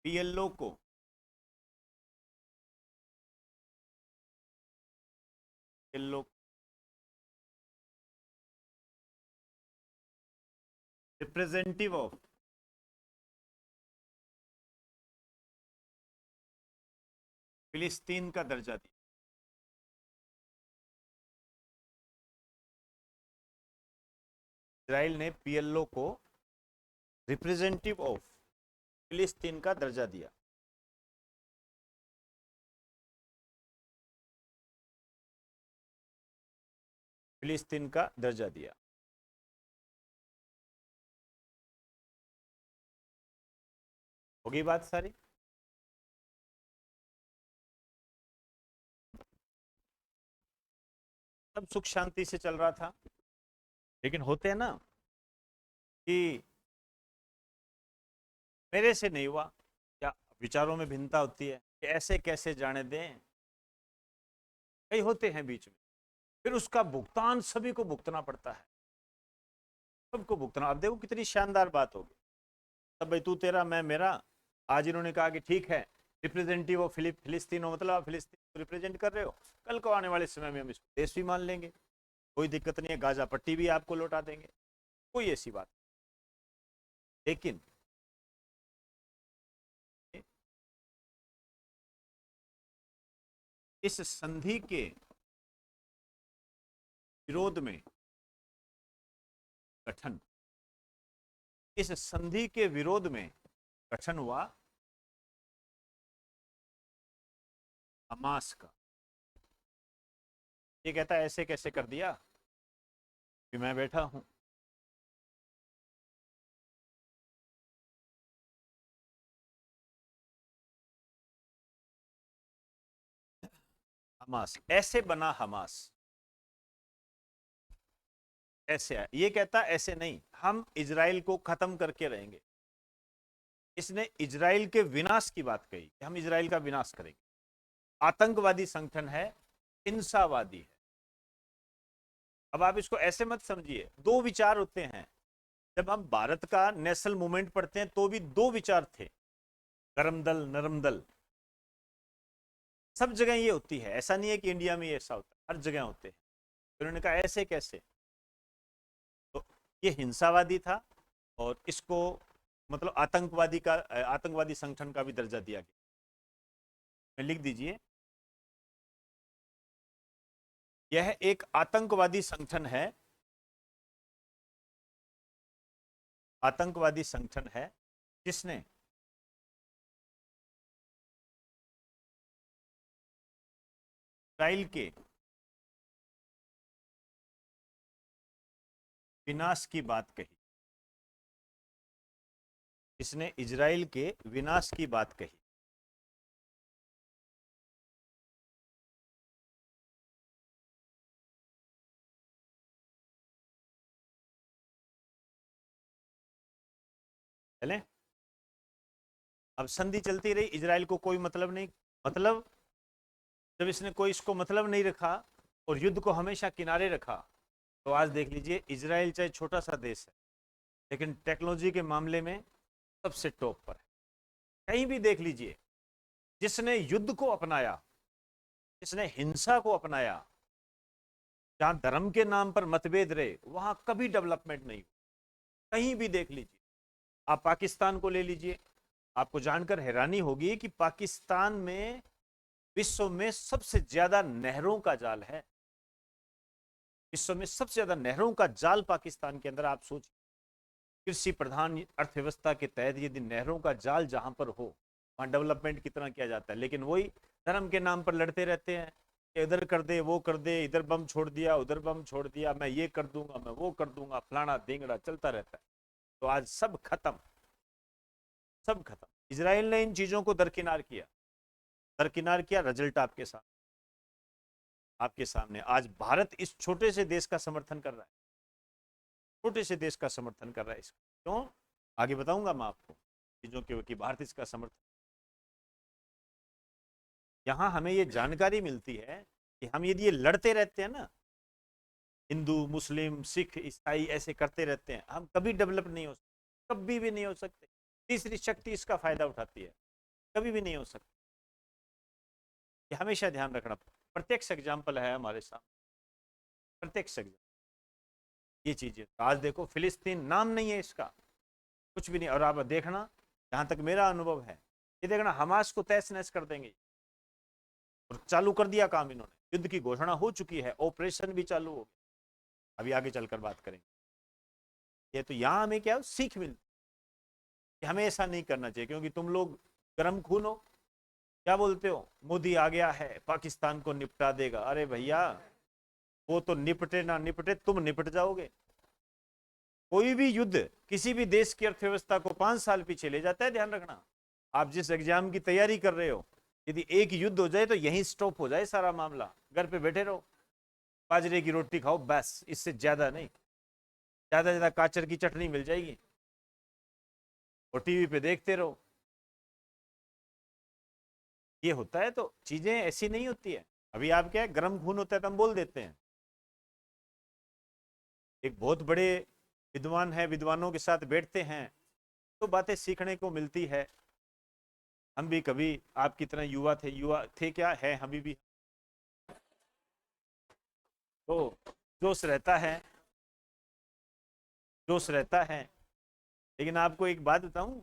पीएलओ को पीएलओ रिप्रेजेंटेटिव ऑफ फिलिस्तीन का दर्जा दिया। इजराइल ने पीएलओ को रिप्रेजेंटेटिव ऑफ फिलिस्तीन का दर्जा दिया। फिलिस्तीन का दर्जा दिया। होगी बात सारी। सब सुख शांति से चल रहा था, लेकिन होते हैं ना कि मेरे से नहीं हुआ, या विचारों में भिन्नता होती है कि ऐसे कैसे जाने दें, कई होते हैं बीच में, फिर उसका भुगतान सभी को भुगतना पड़ता है, सबको भुगतना। अब देखो कितनी शानदार बात होगी, तब भाई तू तेरा मैं मेरा। आज इन्होंने कहा कि ठीक है, रिप्रेजेंटेटिव ऑफ फिलिस्तीन हो, मतलब आप फिलिस्तीन को रिप्रेजेंट कर रहे हो, कल को आने वाले समय में हम इसको देश भी मान लेंगे, कोई दिक्कत नहीं है, गाजा पट्टी भी आपको लौटा देंगे, कोई ऐसी बात। लेकिन इस संधि के विरोध में गठन, इस संधि के विरोध में गठन हुआ हमास का। ये कहता है ऐसे कैसे कर दिया कि मैं बैठा हूं। हमास ऐसे बना, हमास ऐसे है। ये कहता ऐसे नहीं, हम इजराइल को खत्म करके रहेंगे। इसने इजराइल के विनाश की बात कही कि हम इजराइल का विनाश करेंगे। आतंकवादी संगठन है, हिंसावादी है। अब आप इसको ऐसे मत समझिए, दो विचार होते हैं। जब हम भारत का नेशनल मूवमेंट पढ़ते हैं तो भी दो विचार थे, गरम दल नरम दल। सब जगह ये होती है, ऐसा नहीं है कि इंडिया में ऐसा होता है, हर जगह होते हैं। उन्होंने कहा ऐसे कैसे, तो ये हिंसावादी था और इसको मतलब आतंकवादी का, आतंकवादी संगठन का भी दर्जा दिया गया। लिख दीजिए, यह एक आतंकवादी संगठन है, आतंकवादी संगठन है जिसने इजराइल के विनाश की बात कही, इसने इजराइल के विनाश की बात कही। चले, अब संधि चलती रही, इजराइल को कोई मतलब नहीं। मतलब जब इसने कोई इसको मतलब नहीं रखा और युद्ध को हमेशा किनारे रखा, तो आज देख लीजिए इजराइल चाहे छोटा सा देश है, लेकिन टेक्नोलॉजी के मामले में सबसे टॉप पर है। कहीं भी देख लीजिए, जिसने युद्ध को अपनाया, जिसने हिंसा को अपनाया, जहां धर्म के नाम पर मतभेद रहे, वहां कभी डेवलपमेंट नहीं हुई। कहीं भी देख लीजिए, आप पाकिस्तान को ले लीजिए, आपको जानकर हैरानी होगी कि पाकिस्तान में विश्व में सबसे ज्यादा नहरों का जाल है। विश्व में सबसे ज्यादा नहरों का जाल पाकिस्तान के अंदर। आप सोचिए, कृषि प्रधान अर्थव्यवस्था के तहत यदि नहरों का जाल जहां पर हो, वहां डेवलपमेंट कितना किया जाता है। लेकिन वही धर्म के नाम पर लड़ते रहते हैं, इधर कर दे वो कर दे, इधर बम छोड़ दिया उधर बम छोड़ दिया, मैं ये कर दूंगा मैं वो कर दूंगा, फलाना ढींगड़ा चलता रहता है। तो आज सब खत्म, सब खत्म। इजराइल ने इन चीजों को दरकिनार किया, दरकिनार किया, रिजल्ट आपके साथ, आपके सामने। आज भारत इस छोटे से देश का समर्थन कर रहा है, छोटे से देश का समर्थन कर रहा है। इसका क्यों, आगे बताऊंगा मैं आपको चीजों के कि भारत इसका समर्थन। यहां हमें ये जानकारी मिलती है कि हम यदि ये लड़ते रहते हैं ना, हिंदू मुस्लिम सिख ईसाई ऐसे करते रहते हैं, हम कभी डेवलप नहीं हो सकते, कभी भी नहीं हो सकते। तीसरी शक्ति इसका फायदा उठाती है, कभी भी नहीं हो सकता। ये हमेशा ध्यान रखना। प्रत्यक्ष एग्जाम्पल है हमारे सामने, प्रत्यक्ष एग्जाम्पल ये चीजें। आज देखो फिलिस्तीन नाम नहीं है इसका, कुछ भी नहीं। और आप देखना, जहां तक मेरा अनुभव है, ये देखना हमास को तहस नहस कर देंगे। और चालू कर दिया काम इन्होंने, युद्ध की घोषणा हो चुकी है, ऑपरेशन भी चालू हो गया। अभी आगे चलकर बात करेंगे। ये तो यहां हमें क्या सीख मिलती, कि हमें ऐसा नहीं करना चाहिए, क्योंकि तुम लोग गर्म खून हो। क्या बोलते हो, मोदी आ गया है पाकिस्तान को निपटा देगा। अरे भैया, वो तो निपटे ना निपटे, तुम निपट जाओगे। कोई भी युद्ध किसी भी देश की अर्थव्यवस्था को 5 साल पीछे ले जाता है, ध्यान रखना। आप जिस एग्जाम की तैयारी कर रहे हो, यदि एक युद्ध हो जाए तो यहीं स्टॉप हो जाए सारा मामला, घर पे बैठे रहो, बाजरे की रोटी खाओ, बस, इससे ज्यादा नहीं। ज्यादा ज्यादा काचर की चटनी मिल जाएगी और टीवी पे देखते रहो। ये होता है, तो चीजें ऐसी नहीं होती है। अभी आप क्या है, गर्म खून होता है तो हम बोल देते हैं। एक बहुत बड़े विद्वान है, विद्वानों के साथ बैठते हैं तो बातें सीखने को मिलती है। हम भी कभी आपकी तरह युवा थे क्या है, हम भी तो जोश रहता है, जोश रहता है। लेकिन आपको एक बात बताऊं,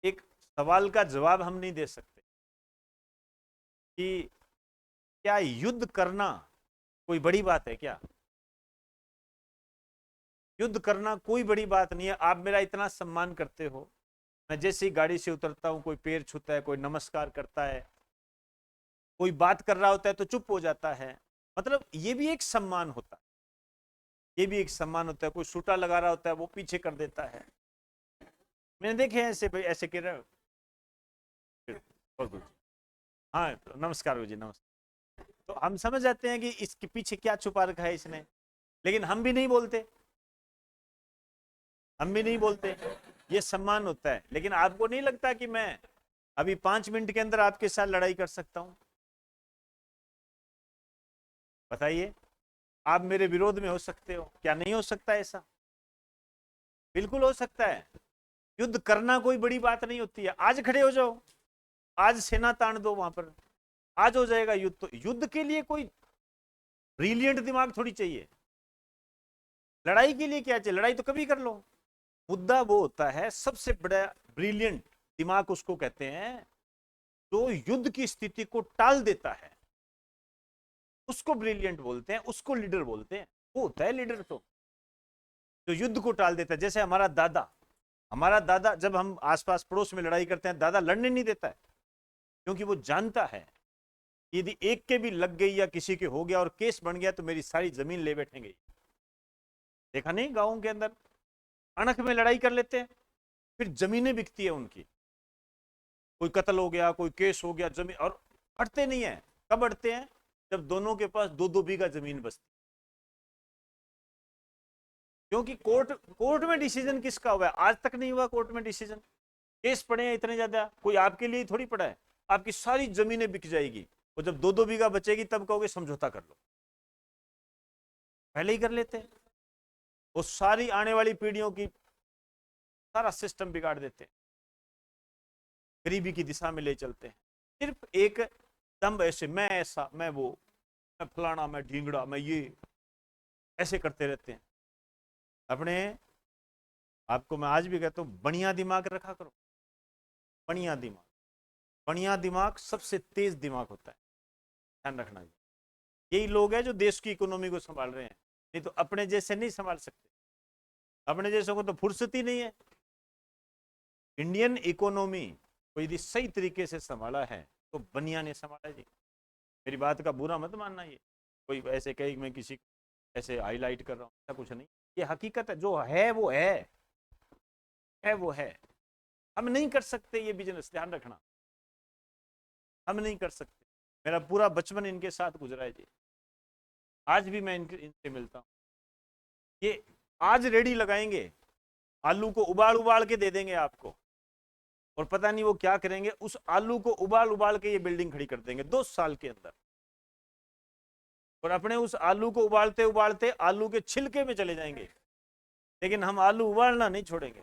एक सवाल का जवाब हम नहीं दे सकते कि क्या युद्ध करना कोई बड़ी बात है क्या? युद्ध करना कोई बड़ी बात नहीं है। आप मेरा इतना सम्मान करते हो, मैं जैसे ही गाड़ी से उतरता हूं कोई पैर छूता है, कोई नमस्कार करता है, कोई बात कर रहा होता है तो चुप हो जाता है, मतलब ये भी एक सम्मान होता है, ये भी एक सम्मान होता है। कोई सूटा लगा रहा होता है वो पीछे कर देता है। मैंने देखे हैं ऐसे भाई, ऐसे कह रहे हो, हाँ नमस्कार जी नमस्कार, तो हम समझ जाते हैं कि इसके पीछे क्या छुपा रखा है इसने। लेकिन हम भी नहीं बोलते, हम भी नहीं बोलते, ये सम्मान होता है। लेकिन आपको नहीं लगता कि मैं अभी 5 मिनट के अंदर आपके साथ लड़ाई कर सकता हूं? बताइए, आप मेरे विरोध में हो सकते हो, क्या नहीं हो सकता ऐसा? बिल्कुल हो सकता है। युद्ध करना कोई बड़ी बात नहीं होती है। आज खड़े हो जाओ, आज सेना तान दो वहां पर, आज हो जाएगा युद्ध। तो युद्ध के लिए कोई ब्रिलियंट दिमाग थोड़ी चाहिए। लड़ाई के लिए क्या चाहिए? लड़ाई तो कभी कर लो। मुद्दा वो होता है, सबसे बड़ा ब्रिलियंट दिमाग उसको कहते हैं जो युद्ध की स्थिति को टाल देता है, उसको ब्रिलियंट बोलते हैं, उसको लीडर बोलते हैं। वो होता है लीडर तो जो युद्ध को टाल देता है। जैसे हमारा दादा जब हम आसपास पड़ोस में लड़ाई करते हैं, दादा लड़ने नहीं देता है, क्योंकि वो जानता है यदि एक के भी लग गई या किसी के हो गया और केस बन गया तो मेरी सारी जमीन ले बैठेंगे। देखा नहीं गांवों के अंदर अणख में लड़ाई कर लेते हैं, फिर जमीनें बिकती है उनकी। कोई कत्ल हो गया, कोई केस हो गया, जमीन, और अड़ते नहीं है। कब अड़ते हैं? जब दोनों के पास 2-2 बीघा जमीन बचती। क्योंकि कोर्ट में डिसीजन किसका हुआ है? आज तक नहीं हुआ कोर्ट में डिसीजन। केस पड़े हैं इतने ज्यादा, कोई आपके लिए थोड़ी पड़ा है। आपकी सारी जमीनें बिक जाएगी, और जब 2-2 बीघा बचेगी तब कहोगे समझौता कर लो। पहले ही कर लेते हैं, वो सारी आने वाली पीढ़ियों की सारा सिस्टम बिगाड़ देते हैं, गरीबी की दिशा में ले चलते हैं। सिर्फ एक दम ऐसे, मैं ऐसा, मैं वो, मैं फलाना, मैं ढींगड़ा, मैं ये, ऐसे करते रहते हैं अपने। आपको मैं आज भी कहता हूं, बढ़िया दिमाग रखा करो, बढ़िया दिमाग। बढ़िया दिमाग सबसे तेज दिमाग होता है, ध्यान रखना। यही लोग हैं जो देश की इकोनॉमी को संभाल रहे हैं, नहीं तो अपने जैसे नहीं संभाल सकते। अपने जैसों को तो फुर्सत ही नहीं है। इंडियन इकोनॉमी को यदि सही तरीके से संभाला है तो बनिया ने संभाला जी। मेरी बात का बुरा मत मानना, ये कोई ऐसे कहे मैं किसी ऐसे हाईलाइट कर रहा हूँ, ऐसा कुछ नहीं। ये हकीकत है, जो है वो है वो है। हम नहीं कर सकते ये बिजनेस, ध्यान रखना, हम नहीं कर सकते। मेरा पूरा बचपन इनके साथ गुजरा है जी, आज भी मैं इनसे मिलता हूँ। ये आज रेडी लगाएंगे, आलू को उबाल उबाल के दे देंगे आपको, और पता नहीं वो क्या करेंगे, उस आलू को उबाल उबाल के ये बिल्डिंग खड़ी कर देंगे 2 साल के अंदर। और अपने उस आलू को उबालते उबालते आलू के छिलके में चले जाएंगे, लेकिन हम आलू उबालना नहीं छोड़ेंगे,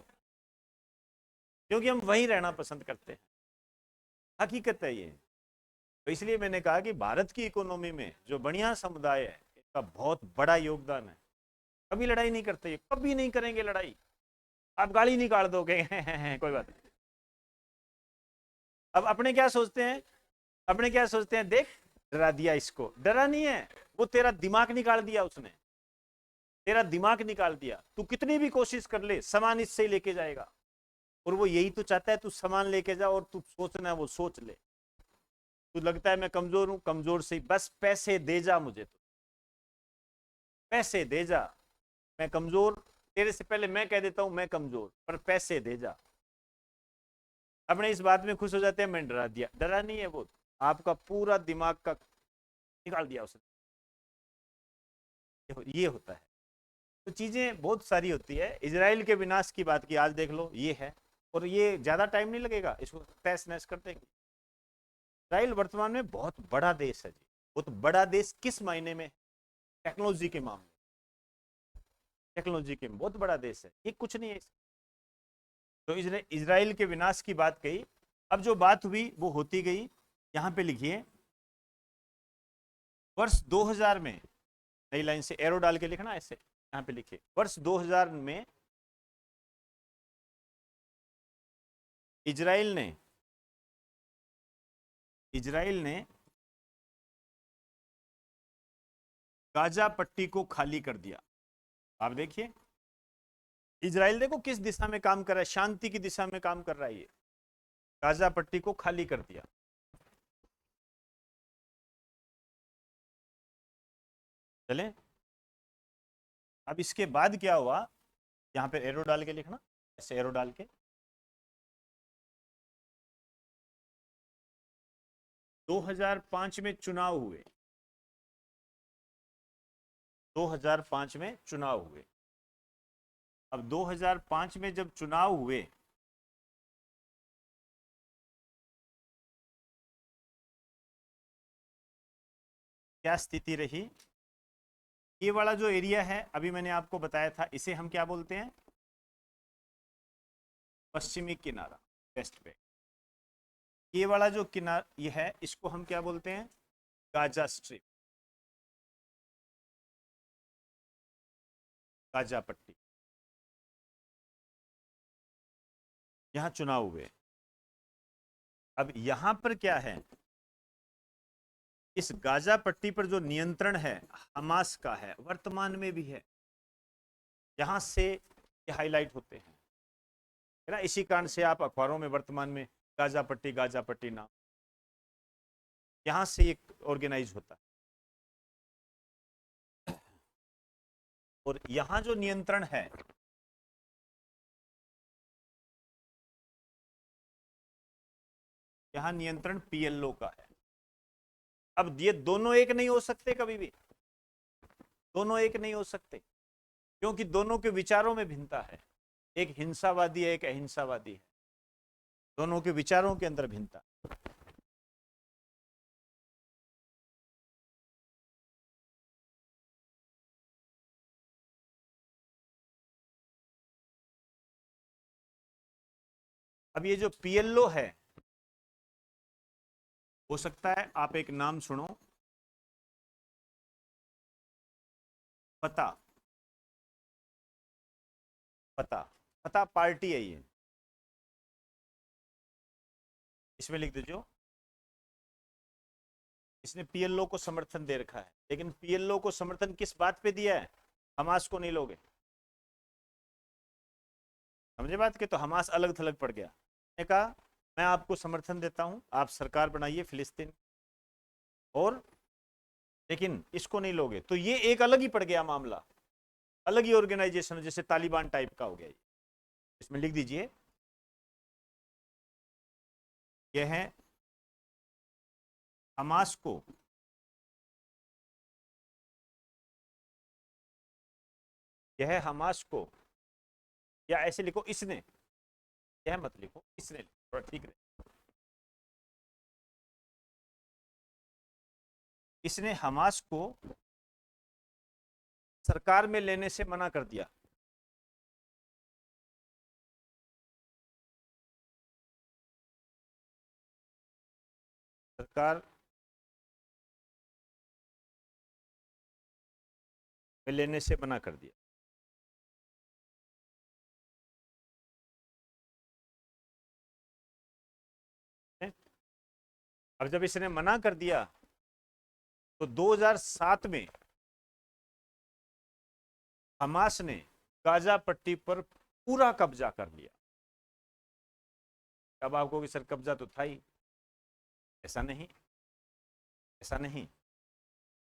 क्योंकि हम वहीं रहना पसंद करते हैं। हकीकत है ये। तो इसलिए मैंने कहा कि भारत की इकोनॉमी में जो बढ़िया समुदाय है, इसका बहुत बड़ा योगदान है। कभी लड़ाई नहीं करते, ये कभी नहीं करेंगे लड़ाई। आप गाली निकाल दोगे कोई बात नहीं। अब अपने क्या सोचते हैं, अपने क्या सोचते हैं, देख डरा दिया इसको। डरा नहीं है, वो तेरा दिमाग निकाल दिया उसने, तेरा दिमाग निकाल दिया। तू कितनी भी कोशिश कर ले, सामान इससे ही लेके जाएगा, और वो यही तो चाहता है तू सामान लेके जा, और तू सोचना है वो सोच ले। तू लगता है मैं कमजोर हूं, कमजोर से बस पैसे दे जा मुझे, तो पैसे दे जा, मैं कमजोर, तेरे से पहले मैं कह देता हूं मैं कमजोर, पर पैसे दे जा। अपने इस बात में खुश हो जाते हैं, मैं डरा दिया। डरा नहीं है वो, आपका पूरा दिमाग का निकाल दिया उसने। ये होता है। तो चीजें बहुत सारी होती है। इजराइल के विनाश की बात की, आज देख लो ये है, और ये ज्यादा टाइम नहीं लगेगा, इसको तहस नहस कर देंगे। इजराइल वर्तमान में बहुत बड़ा देश है जी। बहुत बड़ा देश किस मायने में? टेक्नोलॉजी के मामले, टेक्नोलॉजी के में बहुत बड़ा देश है, ये कुछ नहीं है। तो इजराइल के विनाश की बात कही। अब जो बात हुई वो होती गई। यहां पे लिखिए, वर्ष 2000 में, नई लाइन से एरो डाल के लिखना ऐसे, यहां पे लिखिए वर्ष 2000 में इजराइल ने गाजा पट्टी को खाली कर दिया। आप देखिए इजराइल देखो किस दिशा में काम कर रहा है, शांति की दिशा में काम कर रहा है। ये गाजा पट्टी को खाली कर दिया। चलें, अब इसके बाद क्या हुआ, यहां पे एरो डाल के लिखना, ऐसे एरो डाल के। 2005 में चुनाव हुए, 2005 में चुनाव हुए। अब 2005 में जब चुनाव हुए, क्या स्थिति रही? ये वाला जो एरिया है, अभी मैंने आपको बताया था, इसे हम क्या बोलते हैं? पश्चिमी किनारा, वेस्ट बैंक। ये वाला जो किनारा ये है, इसको हम क्या बोलते हैं? गाजा स्ट्रिप, गाजा पट्टी। यहां चुनाव हुए। अब यहां पर क्या है, इस गाजा पट्टी पर जो नियंत्रण है हमास का है, वर्तमान में भी है। यहां से ये हाईलाइट होते हैं, है ना। इसी कारण से आप अखबारों में वर्तमान में गाजा पट्टी नाम, यहां से ये ऑर्गेनाइज होता है। और यहां जो नियंत्रण है, यहां नियंत्रण पीएलओ का है। अब ये दोनों एक नहीं हो सकते, कभी भी दोनों एक नहीं हो सकते, क्योंकि दोनों के विचारों में भिन्नता है। एक हिंसावादी है, एक अहिंसावादी है, दोनों के विचारों के अंदर भिन्नता। अब ये जो पीएलओ है, हो सकता है आप एक नाम सुनो, पता, पता, पता पार्टी है ये, इसमें लिख दीजिए। इसने पीएलओ को समर्थन दे रखा है, लेकिन पीएलओ को समर्थन किस बात पे दिया है? हमास को नहीं लोगे, समझे बात के? तो हमास अलग थलग पड़ गया। ने कहा मैं आपको समर्थन देता हूं, आप सरकार बनाइए फिलिस्तीन, और लेकिन इसको नहीं लोगे, तो ये एक अलग ही पड़ गया मामला, अलग ही ऑर्गेनाइजेशन, जैसे तालिबान टाइप का हो गया। इसमें लिख दीजिए, यह है हमास को यह हमास को, या ऐसे लिखो इसने, यह मत लिखो, इसने लिखो, थोड़ा ठीक रहे। इसने हमास को सरकार में लेने से मना कर दिया। सरकार में लेने से मना कर दिया। अब जब इसने मना कर दिया, तो 2007 में हमास ने गाजा पट्टी पर पूरा कब्जा कर लिया। अब आपको कि सर कब्जा तो था ही, ऐसा नहीं, ऐसा नहीं,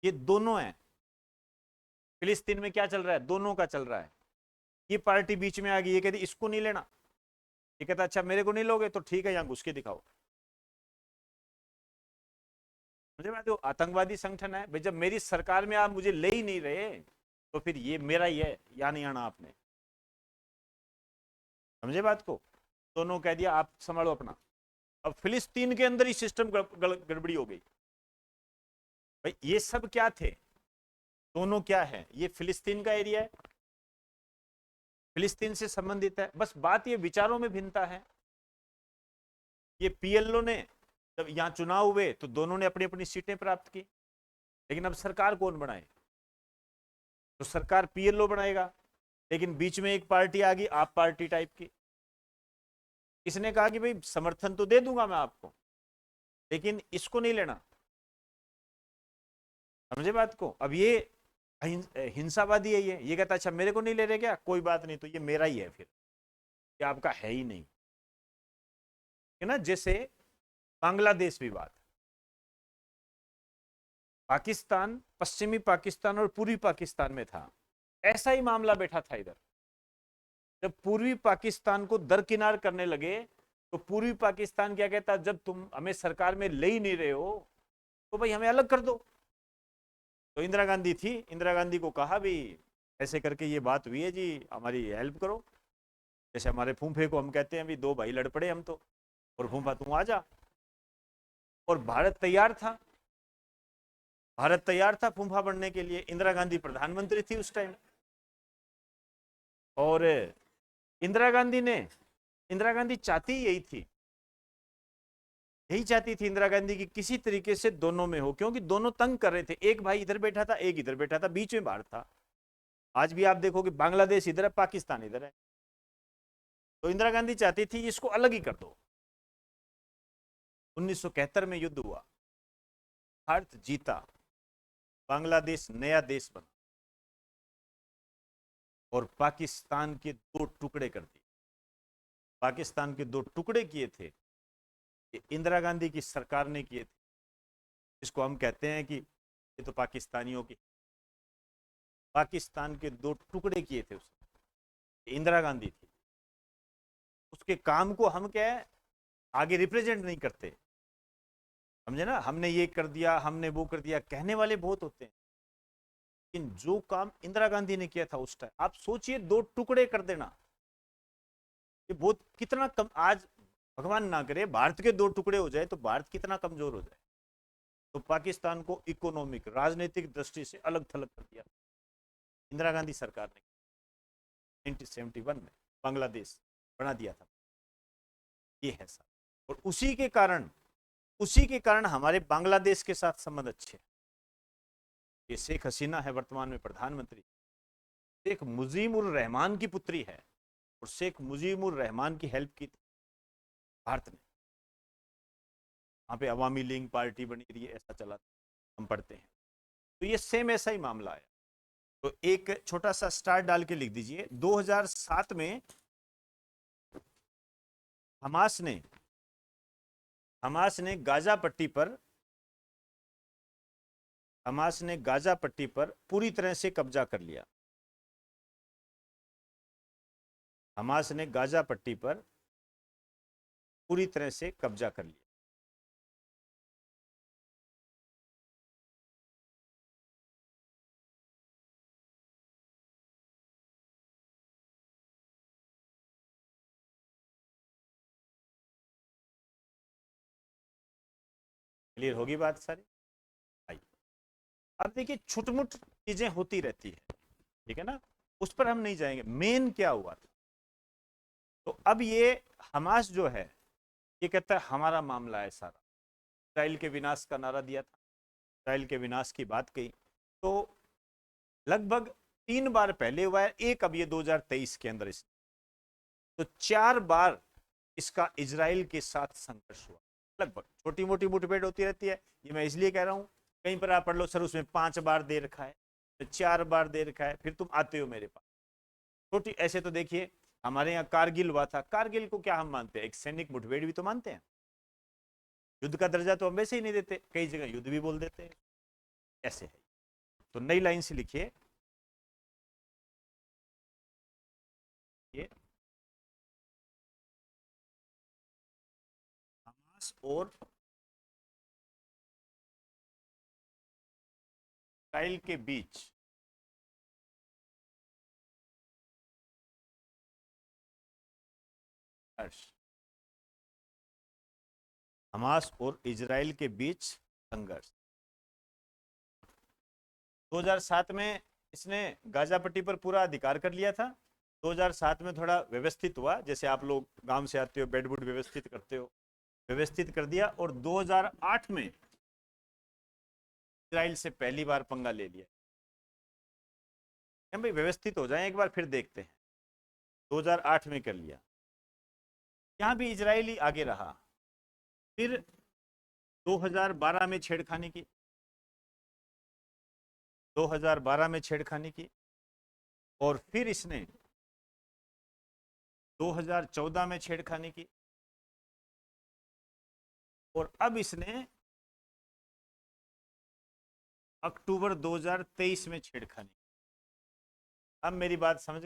ये दोनों है। फिलिस्तीन में क्या चल रहा है, दोनों का चल रहा है। ये पार्टी बीच में आ गई, ये कहती इसको नहीं लेना, ये कहता अच्छा मेरे को नहीं लोगे तो ठीक है, यहाँ घुस के दिखाओ। मुझे बात, आतंकवादी संगठन है भाई, जब मेरी सरकार में आप मुझे ले ही नहीं रहे तो फिर ये मेरा ही है, या नहीं आना आपने। समझे बात को, दोनों कह दिया आप संभालो अपना। अब फिलिस्तीन के अंदर ही सिस्टम गड़बड़ी हो गई। भाई ये सब क्या थे, दोनों क्या है, ये फिलिस्तीन का एरिया है, फिलिस्तीन से संबंधित है, बस बात ये विचारों में भिन्नता है। ये पीएलओ ने जब यहां चुनाव हुए तो दोनों ने अपनी अपनी सीटें प्राप्त की, लेकिन अब सरकार कौन बनाए, तो सरकार पीएलओ बनाएगा, लेकिन बीच में एक पार्टी आ गई आप पार्टी टाइप की। इसने कहा कि भाई समर्थन तो दे दूंगा मैं आपको, लेकिन इसको नहीं लेना। समझे बात को, अब ये हिंसावादी है, ये कहता अच्छा मेरे को नहीं ले रहे क्या, कोई बात नहीं, तो ये मेरा ही है, फिर ये आपका है ही नहीं, है ना। जैसे बांग्लादेश विवाद, पाकिस्तान, पश्चिमी पाकिस्तान और पूर्वी पाकिस्तान में था, ऐसा ही मामला बैठा था इधर। जब पूर्वी पाकिस्तान को दरकिनार करने लगे तो पूर्वी पाकिस्तान क्या कहता, जब तुम हमें सरकार में ले ही नहीं रहे हो तो भाई हमें अलग कर दो। तो इंदिरा गांधी थी, इंदिरा गांधी को कहा भी ऐसे करके ये बात हुई है जी, हमारी हेल्प करो। जैसे हमारे फूफे को हम कहते हैं भी दो भाई लड़ पड़े हम तो, और फूफा तू आ जा। और भारत तैयार था, भारत तैयार था फूफा बनने के लिए, इंदिरा गांधी प्रधानमंत्री थी उस टाइम। और इंदिरा गांधी चाहती यही थी, यही चाहती थी इंदिरा गांधी की किसी तरीके से दोनों में हो, क्योंकि दोनों तंग कर रहे थे, एक भाई इधर बैठा था एक इधर बैठा था, बीच में भारत था। आज भी आप देखोगे बांग्लादेश इधर है पाकिस्तान इधर है, तो इंदिरा गांधी चाहती थी इसको अलग ही कर दो। 1971 में युद्ध हुआ, भारत जीता, बांग्लादेश नया देश बना और पाकिस्तान के दो टुकड़े कर दिए। पाकिस्तान के दो टुकड़े किए थे, ये इंदिरा गांधी की सरकार ने किए थे। इसको हम कहते हैं कि ये तो पाकिस्तानियों की, पाकिस्तान के दो टुकड़े किए थे उसने, इंदिरा गांधी थी। उसके काम को हम क्या है आगे रिप्रेजेंट नहीं करते, समझे ना, हमने ये कर दिया हमने वो कर दिया, कहने वाले बहुत होते हैं, लेकिन जो काम इंदिरा गांधी ने किया था उस टाइम, आप सोचिए दो टुकड़े कर देना, ये बहुत कितना कम। आज भगवान ना करे भारत के दो टुकड़े हो जाए तो भारत कितना कमजोर हो जाए। तो पाकिस्तान को इकोनॉमिक राजनीतिक दृष्टि से अलग थलग कर दिया इंदिरा गांधी सरकार ने 1971 में, बांग्लादेश बना दिया था, ये है सर। और उसी के कारण हमारे बांग्लादेश के साथ संबंध अच्छे हैं। ये शेख हसीना है वर्तमान में प्रधानमंत्री, शेख मुजीबुर रहमान की पुत्री है, और शेख मुजीबुर रहमान की हेल्प की थी भारत ने। वहां पे अवामी लीग पार्टी बनी रही है, ऐसा चला हम पढ़ते हैं। तो ये सेम ऐसा ही मामला है। तो एक छोटा सा स्टार डाल के लिख दीजिए, 2007 में हमास ने गाजा पट्टी पर पूरी तरह से कब्जा कर लिया। हमास ने गाजा पट्टी पर पूरी तरह से कब्जा कर लिया। क्लियर होगी बात सारी। आइए अब देखिए, छुटमुट चीजें होती रहती है, ठीक है ना, उस पर हम नहीं जाएंगे, मेन क्या हुआ था। तो अब ये हमास जो है ये कहता है हमारा मामला है सारा, इस्राइल के विनाश का नारा दिया था, इस्राइल के विनाश की बात कही। तो लगभग 3 बार पहले हुआ है, एक अब ये 2023 के अंदर इस, तो 4 बार इसका इजराइल के साथ संघर्ष हुआ। लगभग छोटी मोटी मुठभेड़ होती रहती है, ये मैं इसलिए कह रहा हूं, कहीं पर आप पढ़ लो सर उसमें 5 बार दे रखा है, तो 4 बार दे रखा है, फिर तुम आते हो मेरे पास छोटी। ऐसे तो देखिए हमारे यहाँ कारगिल हुआ था, कारगिल को क्या हम मानते हैं, एक सैनिक मुठभेड़ भी तो मानते हैं, युद्ध का दर्जा तो हम वैसे ही नहीं देते, कई जगह युद्ध भी बोल देते हैं, ऐसे है। तो नई लाइन से लिखिए, ये हमास और इजराइल के बीच हमास और इजराइल के बीच संघर्ष। 2007 में इसने गाजा पट्टी पर पूरा अधिकार कर लिया था। 2007 में थोड़ा व्यवस्थित हुआ, जैसे आप लोग गांव से आते हो, बेड बुड व्यवस्थित करते हो, व्यवस्थित कर दिया। और 2008 में इजराइल से पहली बार पंगा ले लिया। हम भाई व्यवस्थित हो जाए एक बार, फिर देखते हैं। 2008 में कर लिया। यहां भी इजराइली आगे रहा। फिर 2012 में छेड़खानी की, 2012 में छेड़खानी की। और फिर इसने 2014 में छेड़खानी की। और अब इसने अक्टूबर 2023 में छेड़खानी। अब मेरी बात समझ,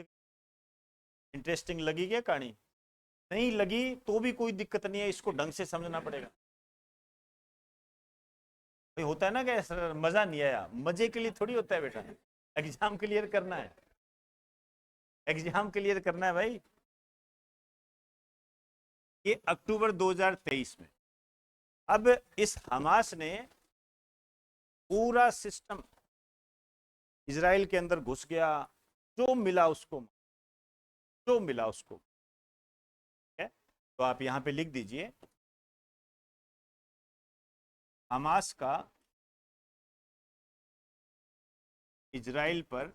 इंटरेस्टिंग लगी क्या कहानी? नहीं लगी तो भी कोई दिक्कत नहीं है, इसको ढंग से समझना पड़ेगा। भाई होता है ना कि सर मजा नहीं आया, मजे के लिए थोड़ी होता है बेटा, एग्जाम क्लियर करना है, एग्जाम क्लियर करना है भाई। ये अक्टूबर 2023 में अब इस हमास ने पूरा सिस्टम इजराइल के अंदर घुस गया, जो मिला उसको, जो मिला उसको। है? तो आप यहां पे लिख दीजिए, हमास का इजराइल पर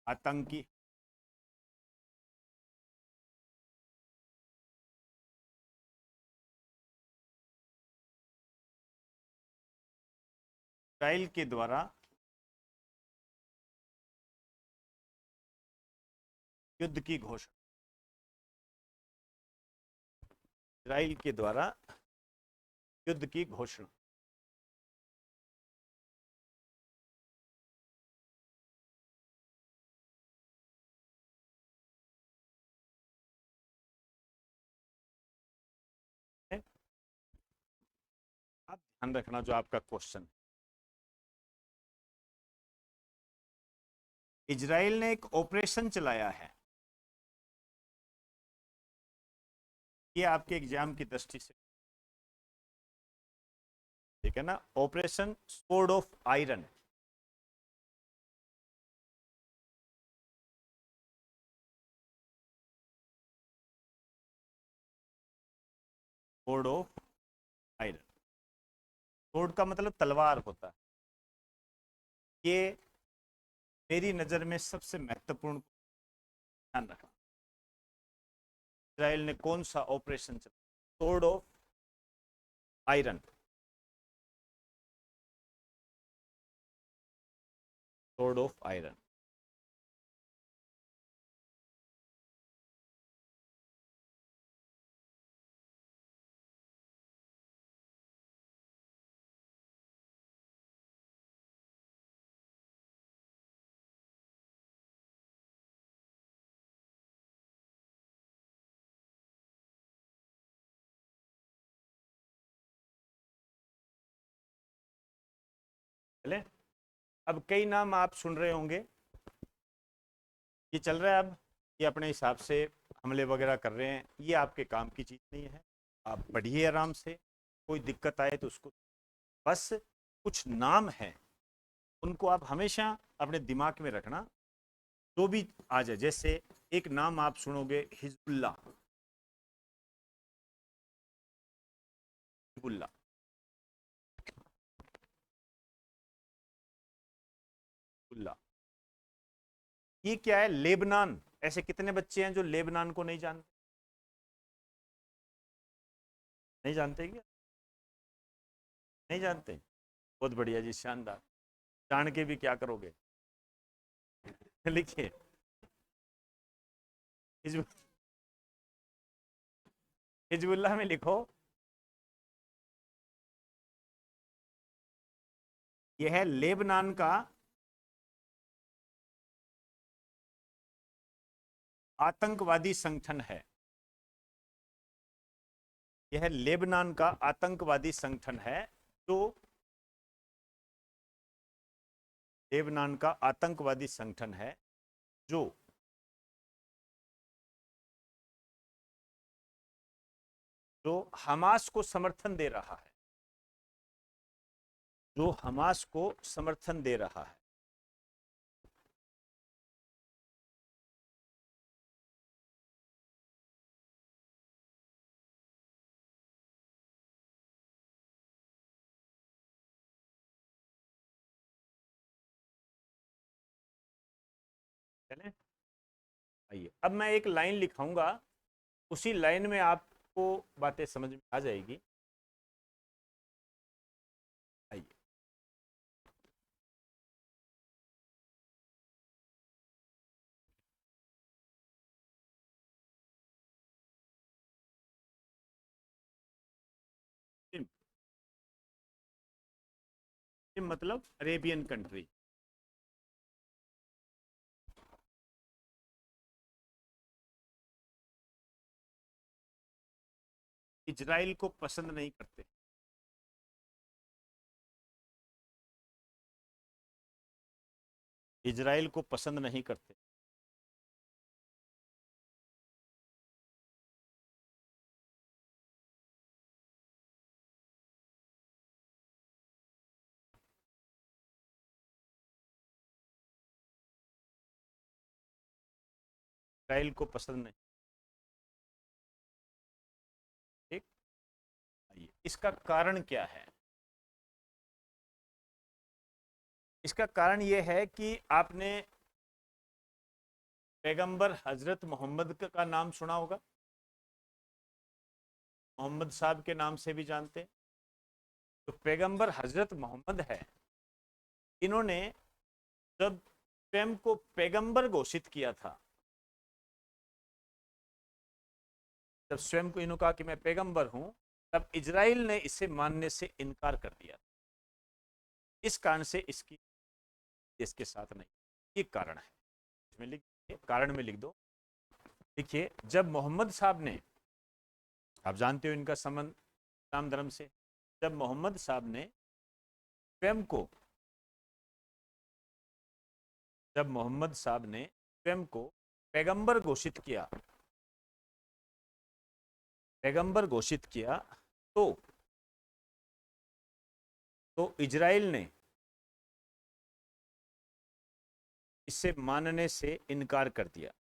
आतंकी इजराइल के द्वारा युद्ध की घोषणा, इजराइल के द्वारा युद्ध की घोषणा। आप ध्यान रखना जो आपका क्वेश्चन, इजराइल ने एक ऑपरेशन चलाया है, ये आपके एग्जाम की दृष्टि से, ठीक है ना? Operation sword of iron. Sword of iron, sword का मतलब तलवार होता है। ये मेरी नजर में सबसे महत्वपूर्ण, ध्यान रखना। इजराइल ने कौन सा ऑपरेशन चलाया? Sword of iron, sword of iron. चले, अब कई नाम आप सुन रहे होंगे, ये चल रहा है अब, ये अपने हिसाब से हमले वगैरह कर रहे हैं, ये आपके काम की चीज नहीं है। आप पढ़िए आराम से, कोई दिक्कत आए तो उसको, बस कुछ नाम है उनको आप हमेशा अपने दिमाग में रखना, जो भी आ जाए। जैसे एक नाम आप सुनोगे, हिजबुल्ला, हिजबुल्ला, हिजबुल्ला। ये क्या है? लेबनान। ऐसे कितने बच्चे हैं जो लेबनान को नहीं जानते? नहीं जानते क्या? नहीं जानते? बहुत बढ़िया जी, शानदार। जान के भी क्या करोगे? लिखिए, हिजबुल्ला, हिजबुल्ला में लिखो, यह है लेबनान का आतंकवादी संगठन है, यह लेबनान का आतंकवादी संगठन है, जो लेबनान का आतंकवादी संगठन है जो जो हमास को समर्थन दे रहा है, जो हमास को समर्थन दे रहा है। चलें, आइए अब मैं एक लाइन लिखाऊंगा, उसी लाइन में आपको बातें समझ में आ जाएगी। आइए, मतलब अरेबियन कंट्री। इजराइल को पसंद नहीं करते, इजराइल को पसंद नहीं करते। इजराइल को पसंद नहीं। ठीक, आइए इसका कारण क्या है? इसका कारण यह है कि आपने पैगंबर हजरत मोहम्मद का नाम सुना होगा, मोहम्मद साहब के नाम से भी जानते। तो पैगंबर हजरत मोहम्मद है, इन्होंने जब स्वयं को पैगंबर घोषित किया था, जब स्वयं को इन्होंने कहा कि मैं पैगंबर हूं, तब इजराइल ने इसे मानने से इनकार कर दिया। इस कारण से इसकी इसके साथ नहीं, ये कारण है। इसमें लिख, कारण में लिख दो। देखिए, जब मोहम्मद साहब ने, आप जानते हो इनका संबंध इस्लाम धर्म से, जब मोहम्मद साहब ने स्वयं को, जब मोहम्मद साहब ने स्वयं को पैगंबर घोषित किया, पैगंबर घोषित किया, तो इजराइल ने इसे मानने से इनकार कर दिया।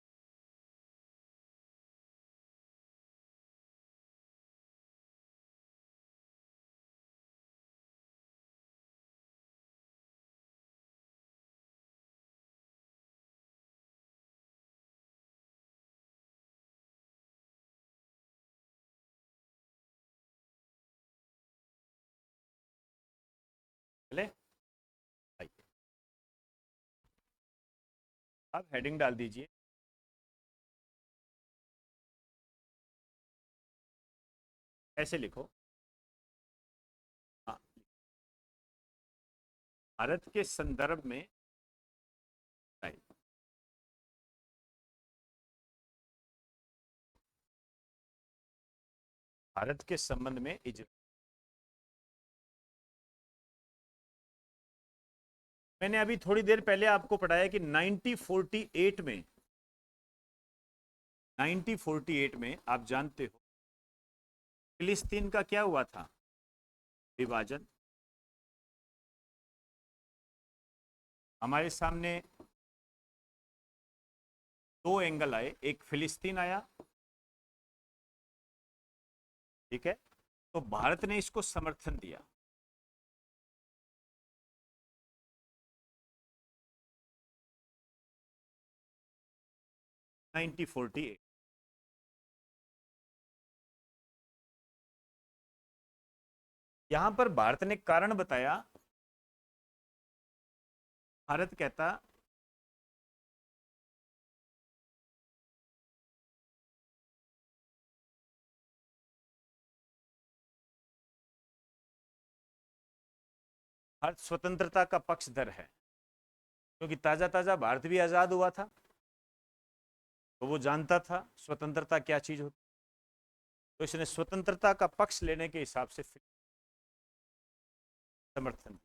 चले, आइए आप हेडिंग डाल दीजिए, ऐसे लिखो। हाँ, भारत के संदर्भ में, भारत के संबंध में इजराइल। मैंने अभी थोड़ी देर पहले आपको पढ़ाया कि 1948 में, 1948 में आप जानते हो फिलिस्तीन का क्या हुआ था, विभाजन। हमारे सामने दो एंगल आए, एक फिलिस्तीन आया, ठीक है, तो भारत ने इसको समर्थन दिया। नाइनटीन 48, यहां पर भारत ने कारण बताया। भारत कहता भारत स्वतंत्रता का पक्षधर है, क्योंकि ताजा ताजा भारत भी आजाद हुआ था, तो वो जानता था स्वतंत्रता क्या चीज होती, तो इसने स्वतंत्रता का पक्ष लेने के हिसाब से समर्थन।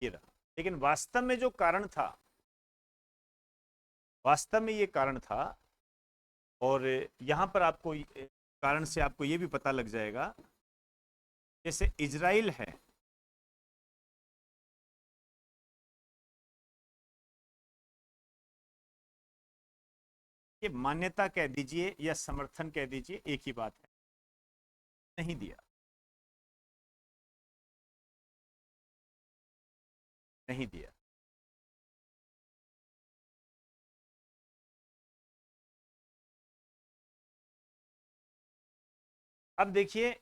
ये रहा, लेकिन वास्तव में जो कारण था, वास्तव में ये कारण था, और यहां पर आपको कारण से आपको ये भी पता लग जाएगा, जैसे इजराइल है, ये मान्यता कह दीजिए या समर्थन कह दीजिए, एक ही बात है, नहीं दिया, नहीं दिया। अब देखिए,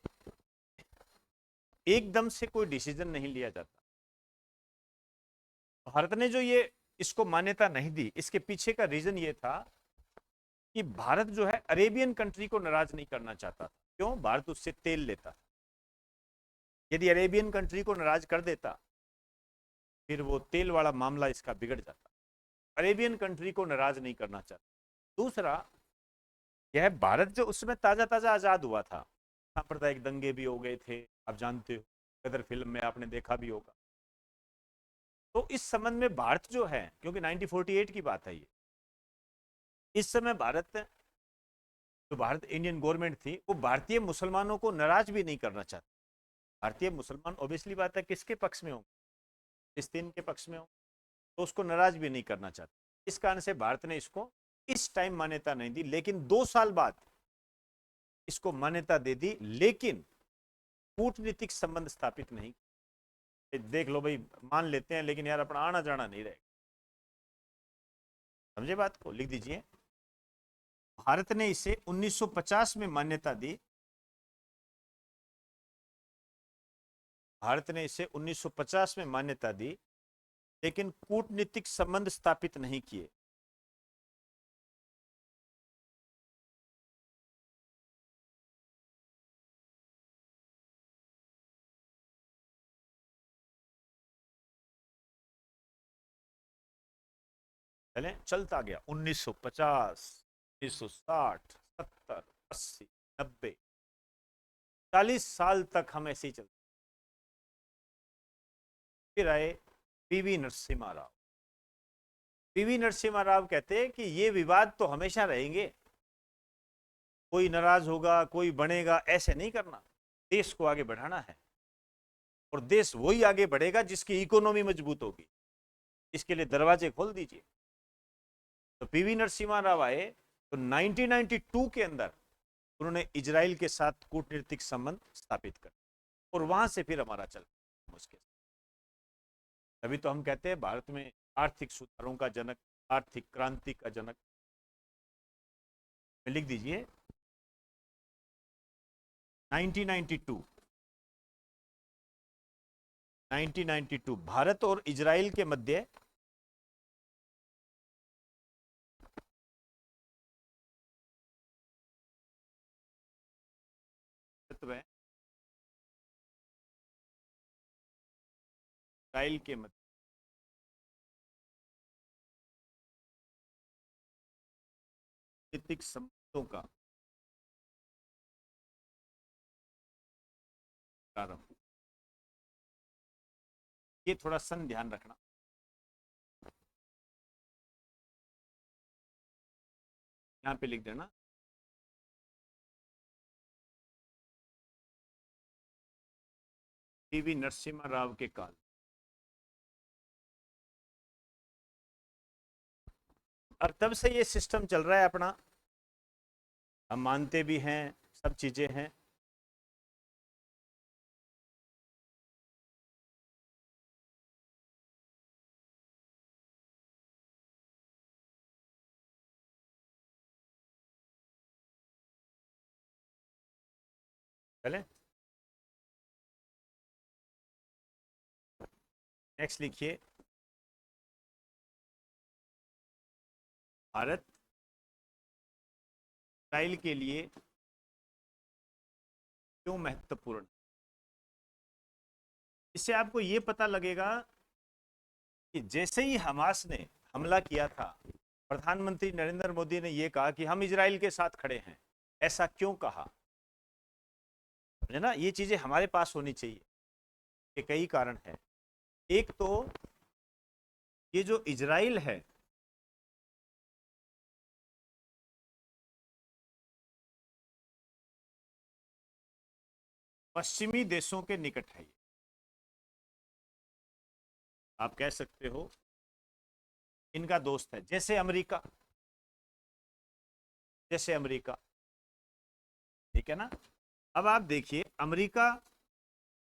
एकदम से कोई डिसीजन नहीं लिया जाता। भारत ने जो ये इसको मान्यता नहीं दी, इसके पीछे का रीजन ये था कि भारत जो है अरेबियन कंट्री को नाराज नहीं करना चाहता था। क्यों? भारत उससे तेल लेता था। यदि अरेबियन कंट्री को नाराज कर देता, फिर वो तेल वाला मामला इसका बिगड़ जाता। अरेबियन कंट्री को नाराज नहीं करना चाहता। दूसरा, यह भारत जो उसमें ताजा ताजा आजाद हुआ था, सांप्रदायिक दंगे भी हो गए थे, आप जानते हो, गदर फिल्म में आपने देखा भी होगा। तो इस संबंध में भारत जो है, क्योंकि 1948 की बात है ये, इस समय भारत, जो भारत इंडियन गवर्नमेंट थी, वो भारतीय मुसलमानों को नाराज भी नहीं करना चाहती। भारतीय मुसलमान ऑब्वियसली बात है किसके पक्ष में हो, फिलिस्तीन के पक्ष में हो, तो उसको नाराज भी नहीं करना चाहती। इस कारण से भारत ने इसको इस टाइम मान्यता नहीं दी, लेकिन 2 साल बाद इसको मान्यता दे दी, लेकिन कूटनीतिक संबंध स्थापित नहीं। देख लो भाई, मान लेते हैं, लेकिन यार अपना आना जाना नहीं रहेगा। समझे बात को? लिख दीजिए। भारत ने इसे 1950 में मान्यता दी। भारत ने इसे 1950 में मान्यता दी, लेकिन कूटनीतिक संबंध स्थापित नहीं किए। चले चलता गया 1950, 1960, 70, 80, 90, 40 साल तक हम ऐसे ही चलते। फिर आए पीवी नरसिम्हा राव। पीवी नरसिम्हा राव कहते हैं कि ये विवाद तो हमेशा रहेंगे, कोई नाराज होगा, कोई बनेगा, ऐसे नहीं करना, देश को आगे बढ़ाना है, और देश वही आगे बढ़ेगा जिसकी इकोनॉमी मजबूत होगी। इसके लिए दरवाजे खोल दीजिए। तो पीवी नरसिम्हा राव आए, तो 1992 के अंदर उन्होंने इजराइल के साथ कूटनीतिक संबंध स्थापित कर, और वहां से फिर हमारा चल मुश्किल। तभी तो हम कहते हैं भारत में आर्थिक सुधारों का जनक, आर्थिक क्रांति का जनक। लिख दीजिए 1992, 1992 भारत और इजराइल के मध्य इजराइल के मध्य कूटनीतिक संबंधों का प्रारंभ। ये थोड़ा सन ध्यान रखना। यहाँ पे लिख देना पीवी नरसिम्हा राव के काल। और तब से ये सिस्टम चल रहा है अपना, हम मानते भी हैं, सब चीजें हैं। चले नेक्स्ट लिखिए, भारत इजराइल के लिए क्यों महत्वपूर्ण। इससे आपको ये पता लगेगा कि जैसे ही हमास ने हमला किया था, प्रधानमंत्री नरेंद्र मोदी ने यह कहा कि हम इजराइल के साथ खड़े हैं। ऐसा क्यों कहा? समझे ना, ये चीजें हमारे पास होनी चाहिए कि कई कारण है। एक तो ये जो इजराइल है, पश्चिमी देशों के निकट है। आप कह सकते हो इनका दोस्त है, जैसे अमेरिका, जैसे अमेरिका, ठीक है ना। अब आप देखिए, अमेरिका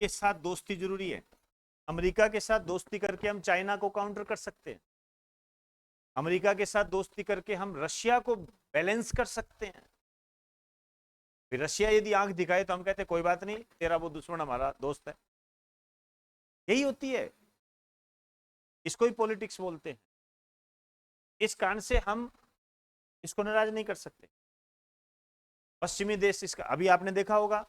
के साथ दोस्ती जरूरी है। अमेरिका के साथ दोस्ती करके हम चाइना को काउंटर कर सकते हैं। अमेरिका के साथ दोस्ती करके हम रशिया को बैलेंस कर सकते हैं। फिर रशिया यदि आंख दिखाए तो हम कहते हैं कोई बात नहीं, तेरा वो दुश्मन हमारा दोस्त है। यही होती है, इसको ही पॉलिटिक्स बोलते हैं। इस कारण से हम इसको नाराज नहीं कर सकते। पश्चिमी देश इसका, अभी आपने देखा होगा,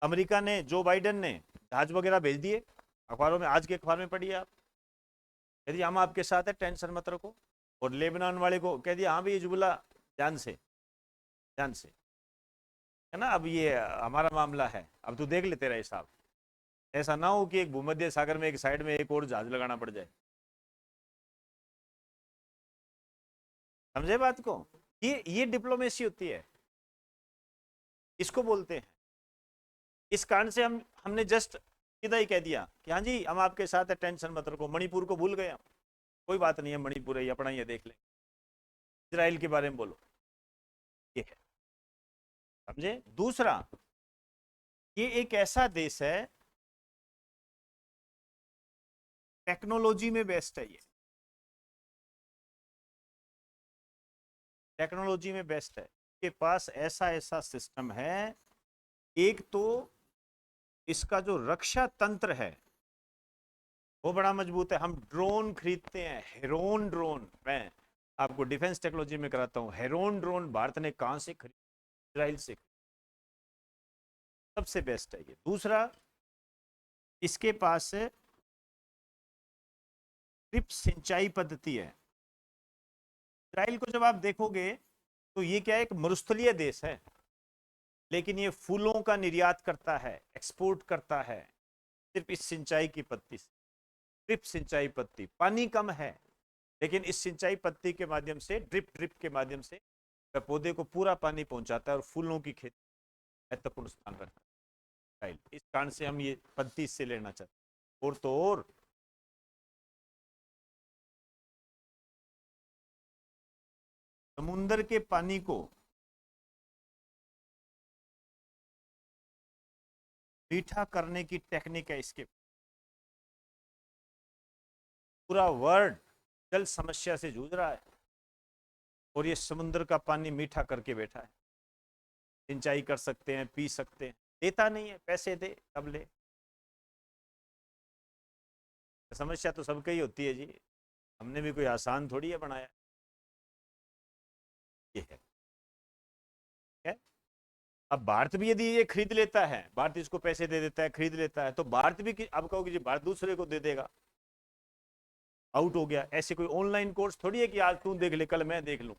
अमेरिका ने, जो बाइडेन ने जहाज वगैरह भेज दिए। अखबारों में, आज के अखबार में पढ़िए आप, यदि हम आपके साथ है टेंशन मत रखो। और लेबनान वाले को कह दिया हाँ भाई हिजबुल्लाह जान से, जान से, है ना। अब ये हमारा मामला है, अब तू देख ले तेरा हिसाब। ऐसा ना हो कि एक भूमध्य सागर में एक साइड में एक और जहाज लगाना पड़ जाए। समझे बात को? ये डिप्लोमेसी होती है, इसको बोलते हैं। इस कारण से हमने जस्ट सीधा ही कह दिया कि हाँ जी हम आपके साथ है, टेंशन मत रखो। मणिपुर को भूल गए हम, कोई बात नहीं है, मणिपुर है अपना, ये देख ले। इजराइल के बारे में बोलो, ये है। समझे? दूसरा, ये एक ऐसा देश है, टेक्नोलॉजी में बेस्ट है। ये टेक्नोलॉजी में बेस्ट है। के पास ऐसा ऐसा सिस्टम है। एक तो इसका जो रक्षा तंत्र है वो बड़ा मजबूत है। हम ड्रोन खरीदते हैं, हेरोन ड्रोन। मैं आपको डिफेंस टेक्नोलॉजी में कराता हूं, हेरोन ड्रोन भारत ने कहां से खरीदा? इजराइल से। सबसे बेस्ट है ये। दूसरा, इसके पास ड्रिप सिंचाई पद्धति है। इजराइल को जब आप देखोगे तो ये क्या है, एक मरुस्थलीय देश है, लेकिन ये फूलों का निर्यात करता है, एक्सपोर्ट करता है, सिर्फ इस सिंचाई की पद्धति से। ड्रिप सिंचाई पद्धति, पानी कम है, लेकिन इस सिंचाई पद्धति के माध्यम से, ड्रिप ड्रिप के माध्यम से पौधे को पूरा पानी पहुंचाता है और फूलों की खेती महत्वपूर्ण स्थान रखता है। इस कारण से हम ये पद्धति से लेना चाहते हैं। और तो और समुन्द्र के पानी को मीठा करने की टेक्निक है इसके। पूरा वर्ल्ड जल समस्या से जूझ रहा है और ये समुद्र का पानी मीठा करके बैठा है। सिंचाई कर सकते हैं, पी सकते हैं, देता नहीं है, पैसे दे तब ले। समस्या तो सबके ही होती है जी, हमने भी कोई आसान थोड़ी है बनाया। ये है। अब भारत भी यदि ये खरीद लेता है, भारत इसको पैसे दे देता है, खरीद लेता है, तो भारत भी, अब कहोगे जी भारत दूसरे को दे देगा, आउट हो गया। ऐसे कोई ऑनलाइन कोर्स थोड़ी है कि आज तू देख ले कल मैं देख लूं।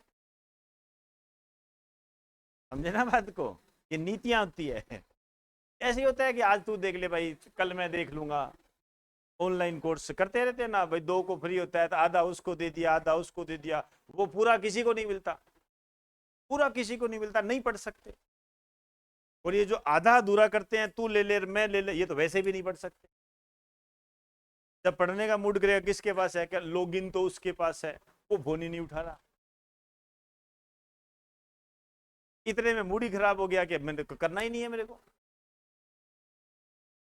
समझे ना बात को? ये नीतियां होती है। ऐसे ही होता है कि आज तू देख ले भाई, कल मैं देख लूंगा। ऑनलाइन कोर्स करते रहते हैं ना भाई, 2 को फ्री होता है तो आधा उसको दे दिया, आधा उसको दे दिया। वो पूरा किसी को नहीं मिलता, पूरा किसी को नहीं मिलता, नहीं पढ़ सकते। और ये जो आधा अधूरा करते हैं, तू ले ले मैं ले ले, ये तो वैसे भी नहीं पढ़ सकते। जब पढ़ने का मूड करेगा, किसके पास है क्या लॉगिन, तो उसके पास है, वो फोन ही नहीं उठा रहा। इतने में मूड ही खराब हो गया कि मैंने करना ही नहीं है मेरे को।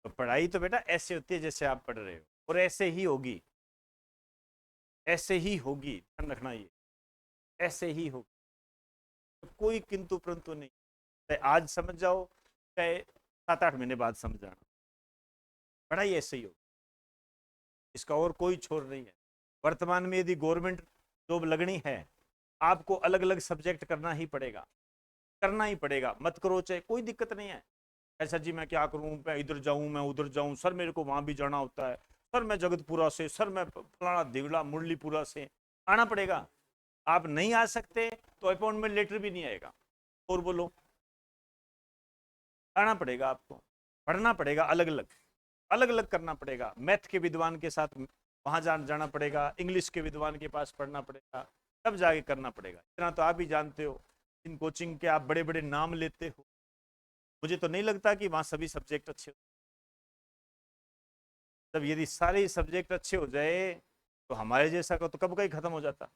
तो पढ़ाई तो बेटा ऐसे होती है जैसे आप पढ़ रहे हो, और ऐसे ही होगी, ऐसे ही होगी, ध्यान रखना। ये ऐसे ही होगी, तो कोई किंतु परंतु नहीं। चाहे आज समझ जाओ, चाहे 7-8 महीने बाद समझ जाना, पढ़ाई ऐसे ही होगी, इसका और कोई छोर नहीं है। वर्तमान में यदि गवर्नमेंट जॉब लगनी है, आपको अलग अलग सब्जेक्ट करना ही पड़ेगा, करना ही पड़ेगा। मत करो चाहे, कोई दिक्कत नहीं है। ऐसा जी मैं क्या करूं, मैं इधर जाऊं मैं उधर जाऊं, सर मेरे को वहां भी जाना होता है, सर मैं जगतपुरा से, सर मैं फलाना देवला मुरलीपुरा से। आना पड़ेगा। आप नहीं आ सकते तो अपॉइंटमेंट लेटर भी नहीं आएगा। और बोलो, आना पड़ेगा आपको, पढ़ना पड़ेगा, अलग अलग अलग अलग करना पड़ेगा। मैथ के विद्वान के साथ वहां जाना पड़ेगा, इंग्लिश के विद्वान के पास पढ़ना पड़ेगा, तब जाके करना पड़ेगा। इतना तो आप ही जानते हो, इन कोचिंग के आप बड़े बड़े नाम लेते हो, मुझे तो नहीं लगता कि वहां सभी सब्जेक्ट अच्छे हो। तब यदि सारे सब्जेक्ट अच्छे हो जाए तो हमारे जैसा का तो कब का ही खत्म हो जाता।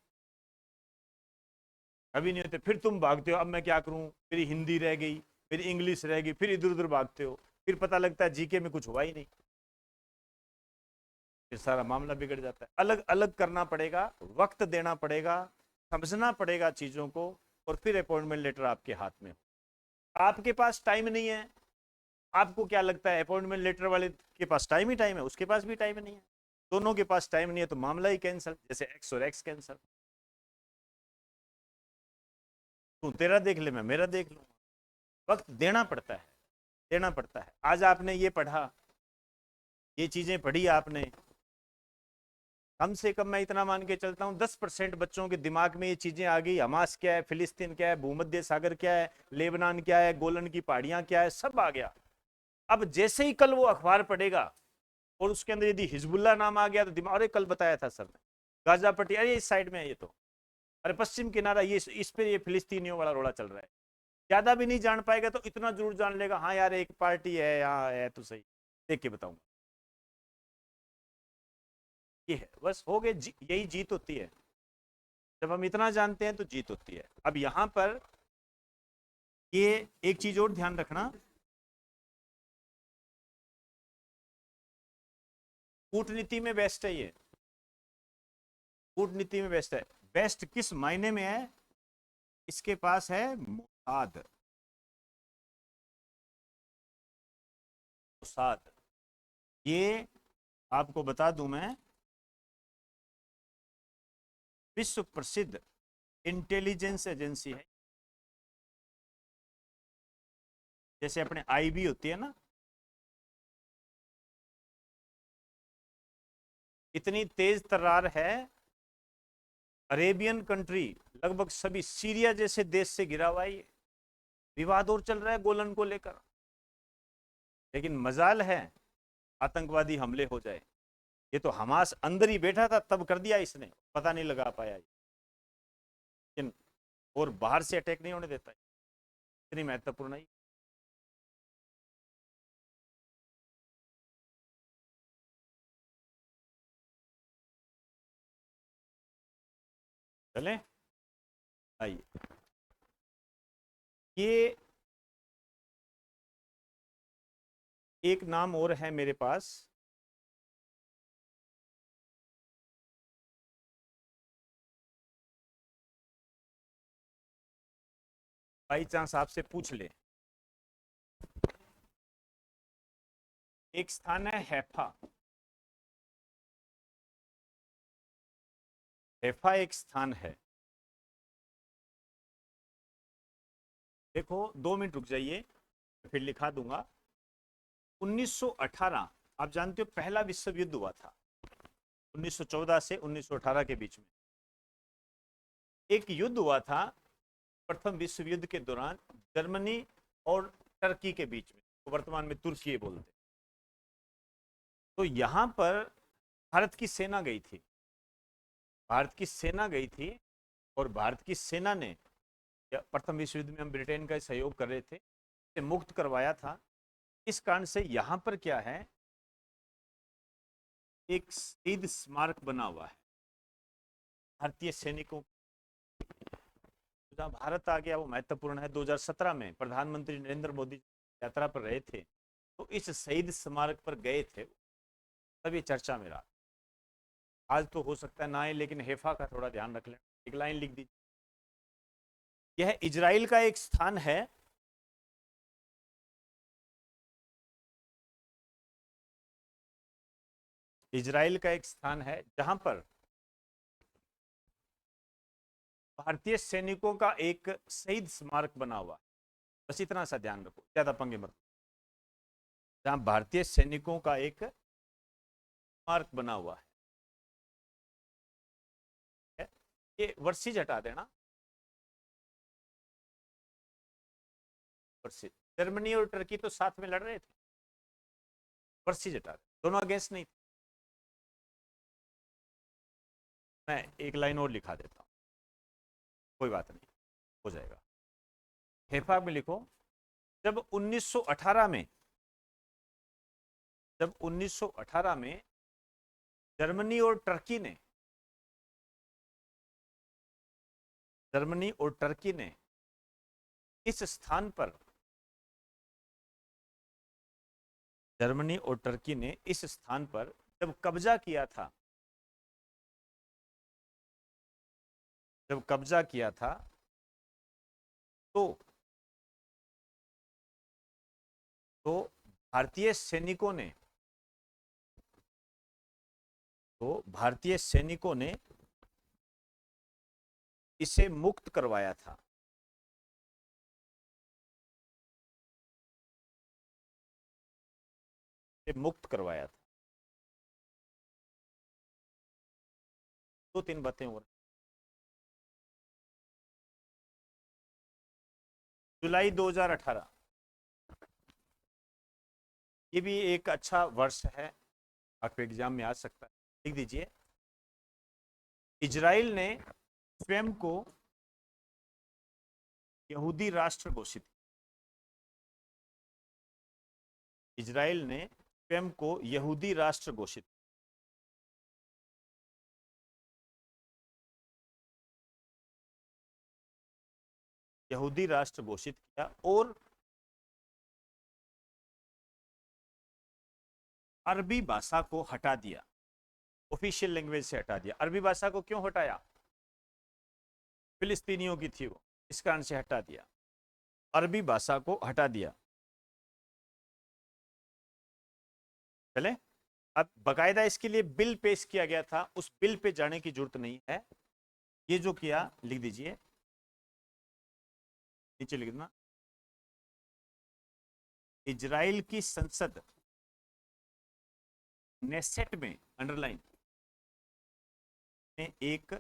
अभी नहीं होते, फिर तुम भागते हो, अब मैं क्या करूं, मेरी हिंदी रह गई, मेरी इंग्लिश रह गई, फिर इधर उधर भागते हो, फिर पता लगता है जीके में कुछ हुआ ही नहीं, फिर सारा मामला बिगड़ जाता है। अलग अलग करना पड़ेगा, वक्त देना पड़ेगा, समझना पड़ेगा चीजों को, और फिर अपॉइंटमेंट लेटर आपके हाथ में हो। आपके पास टाइम नहीं है, आपको क्या लगता है अपॉइंटमेंट लेटर वाले के पास टाइम ही टाइम है, उसके पास भी टाइम नहीं है, दोनों के पास टाइम नहीं है, तो मामला ही कैंसिल, जैसे एक्स और एक्स कैंसिल। तू तेरा देख ले, मैं मेरा देख लूँ। वक्त देना पड़ता है, देना पड़ता है। आज आपने ये पढ़ा, ये चीजें पढ़ी आपने, कम से कम मैं इतना मान के चलता हूँ 10% बच्चों के दिमाग में ये चीजें आ गई। हमास क्या है, फिलिस्तीन क्या है, भूमध्य सागर क्या है, लेबनान क्या है, गोलन की पहाड़ियां क्या है, सब आ गया। अब जैसे ही कल वो अखबार पढ़ेगा और उसके अंदर यदि हिजबुल्लाह नाम आ गया तो दिमाग, अरे कल बताया था सर ने, गाजा पट्टी, अरे इस साइड में है ये तो, अरे पश्चिम किनारा, ये इस पे ये फिलिस्तीनियों वाला रोड़ा चल रहा है। ज्यादा भी नहीं जान पाएगा तो इतना जरूर जान लेगा, हाँ यार एक पार्टी है यहाँ है, तो सही देख के बताऊंगा। ये है बस, हो गए, यही जीत होती है। जब हम इतना जानते हैं तो जीत होती है। अब यहां पर ये एक चीज और ध्यान रखना, कूटनीति में बेस्ट है ये, कूटनीति में बेस्ट है। बेस्ट किस मायने में है, इसके पास है मोसाद। मोसाद, ये आपको बता दूं मैं, विश्व प्रसिद्ध इंटेलिजेंस एजेंसी है। जैसे अपने आईबी होती है ना, इतनी तेज तर्रार है, अरेबियन कंट्री लगभग सभी, सीरिया जैसे देश से घिरा हुआ है ये, विवाद और चल रहा है गोलन को लेकर। लेकिन मजाल है आतंकवादी हमले हो जाए, ये तो हमास अंदर ही बैठा था तब कर दिया इसने, पता नहीं लगा पाया, लेकिन और बाहर से अटैक नहीं होने देता, इतनी महत्वपूर्ण है। चले, आइए, ये एक नाम और है मेरे पास, बाई चांस आपसे पूछ ले। एक स्थान है हैफा, हैफा एक स्थान है। देखो 2 मिनट रुक जाइए, फिर लिखा दूंगा। 1918, आप जानते हो पहला विश्व युद्ध हुआ था, 1914 से 1918 के बीच में एक युद्ध हुआ था, प्रथम विश्व युद्ध के दौरान, जर्मनी और टर्की के बीच में, तो वर्तमान में तुर्की बोलते। तो यहां पर भारत की सेना गई थी, भारत की सेना गई थी, और भारत की सेना ने, प्रथम विश्व युद्ध में हम ब्रिटेन का सहयोग कर रहे थे, इसे मुक्त करवाया था। इस कारण से यहां पर क्या है, एक शहीद स्मारक बना हुआ है भारतीय सैनिकों। जहां भारत आ गया वो महत्वपूर्ण है, 2017 में प्रधानमंत्री नरेंद्र मोदी यात्रा पर रहे थे, तो इस शहीद स्मारक पर गए थे, तभी चर्चा में रहा। आज तो हो सकता है ना आए, लेकिन हेफा का थोड़ा ध्यान रख लें, एक लाइन लिख दीजिए। यह इजराइल का एक स्थान है, इजराइल का एक स्थान है जहां पर भारतीय सैनिकों का एक शहीद स्मारक बना हुआ है। बस इतना सा ध्यान रखो, ज्यादा पंगे मत। जहां भारतीय सैनिकों का एक मार्क बना हुआ है। ये वर्सेज हटा देना, वर्सेज। जर्मनी और टर्की तो साथ में लड़ रहे थे, वर्सेज हटा दे, दोनों अगेंस्ट नहीं थे। मैं एक लाइन और लिखा देता हूं, कोई बात नहीं, हो जाएगा। हेफा में लिखो, जब 1918 में, जब 1918 में जर्मनी और टर्की ने, जर्मनी और टर्की ने इस स्थान पर, जर्मनी और टर्की ने इस स्थान पर जब कब्जा किया था, जब कब्जा किया था, तो भारतीय सैनिकों ने, तो भारतीय सैनिकों ने इसे मुक्त करवाया था। इसे मुक्त करवाया था। दो तीन बातें और। जुलाई 2018, ये भी एक अच्छा वर्ष है, आपके एग्जाम में आ सकता है, लिख दीजिए। इजराइल ने स्वयं को यहूदी राष्ट्र घोषित, इजराइल ने स्वयं को यहूदी राष्ट्र घोषित, यहूदी राष्ट्र घोषित किया और अरबी भाषा को हटा दिया, ऑफिशियल लैंग्वेज से हटा दिया। अरबी भाषा को क्यों हटाया? फिलिस्तीनियों की थी वो, इस कारण से हटा दिया, अरबी भाषा को हटा दिया। चले, अब बकायदा इसके लिए बिल पेश किया गया था, उस बिल पे जाने की जरूरत नहीं है। ये जो किया, लिख दीजिए, नीचे लिख देना, इजराइल की संसद नेसेट में, अंडरलाइन में एक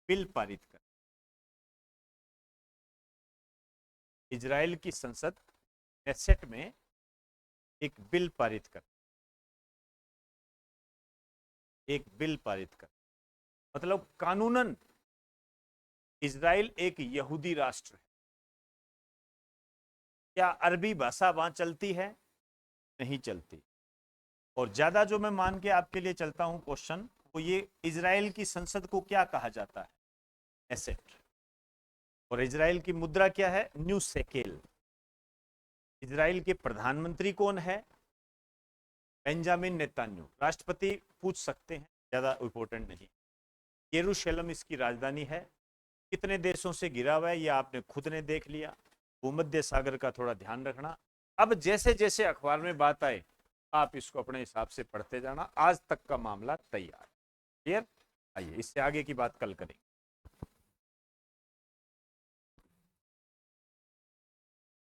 बिल पारित कर, इजराइल की संसद नेसेट में एक बिल पारित कर, एक बिल पारित कर, मतलब कानूनन इजराइल एक यहूदी राष्ट्र है। क्या अरबी भाषा वहां चलती है? नहीं चलती। और ज्यादा जो मैं मान के आपके लिए चलता हूं क्वेश्चन, वो ये, इजराइल की संसद को क्या कहा जाता है? एसेट। और इजराइल की मुद्रा क्या है? New shekel. इजराइल के प्रधानमंत्री कौन है? Benjamin Netanyahu. राष्ट्रपति पूछ सकते हैं, ज्यादा इंपॉर्टेंट नहीं। यरूशलेम इसकी राजधानी है। कितने देशों से घिरा हुआ है ये आपने खुद ने देख लिया। भूमध्य सागर का थोड़ा ध्यान रखना। अब जैसे जैसे अखबार में बात आए आप इसको अपने हिसाब से पढ़ते जाना। आज तक का मामला तैयार। क्लियर? आइए इससे आगे की बात कल करेंगे।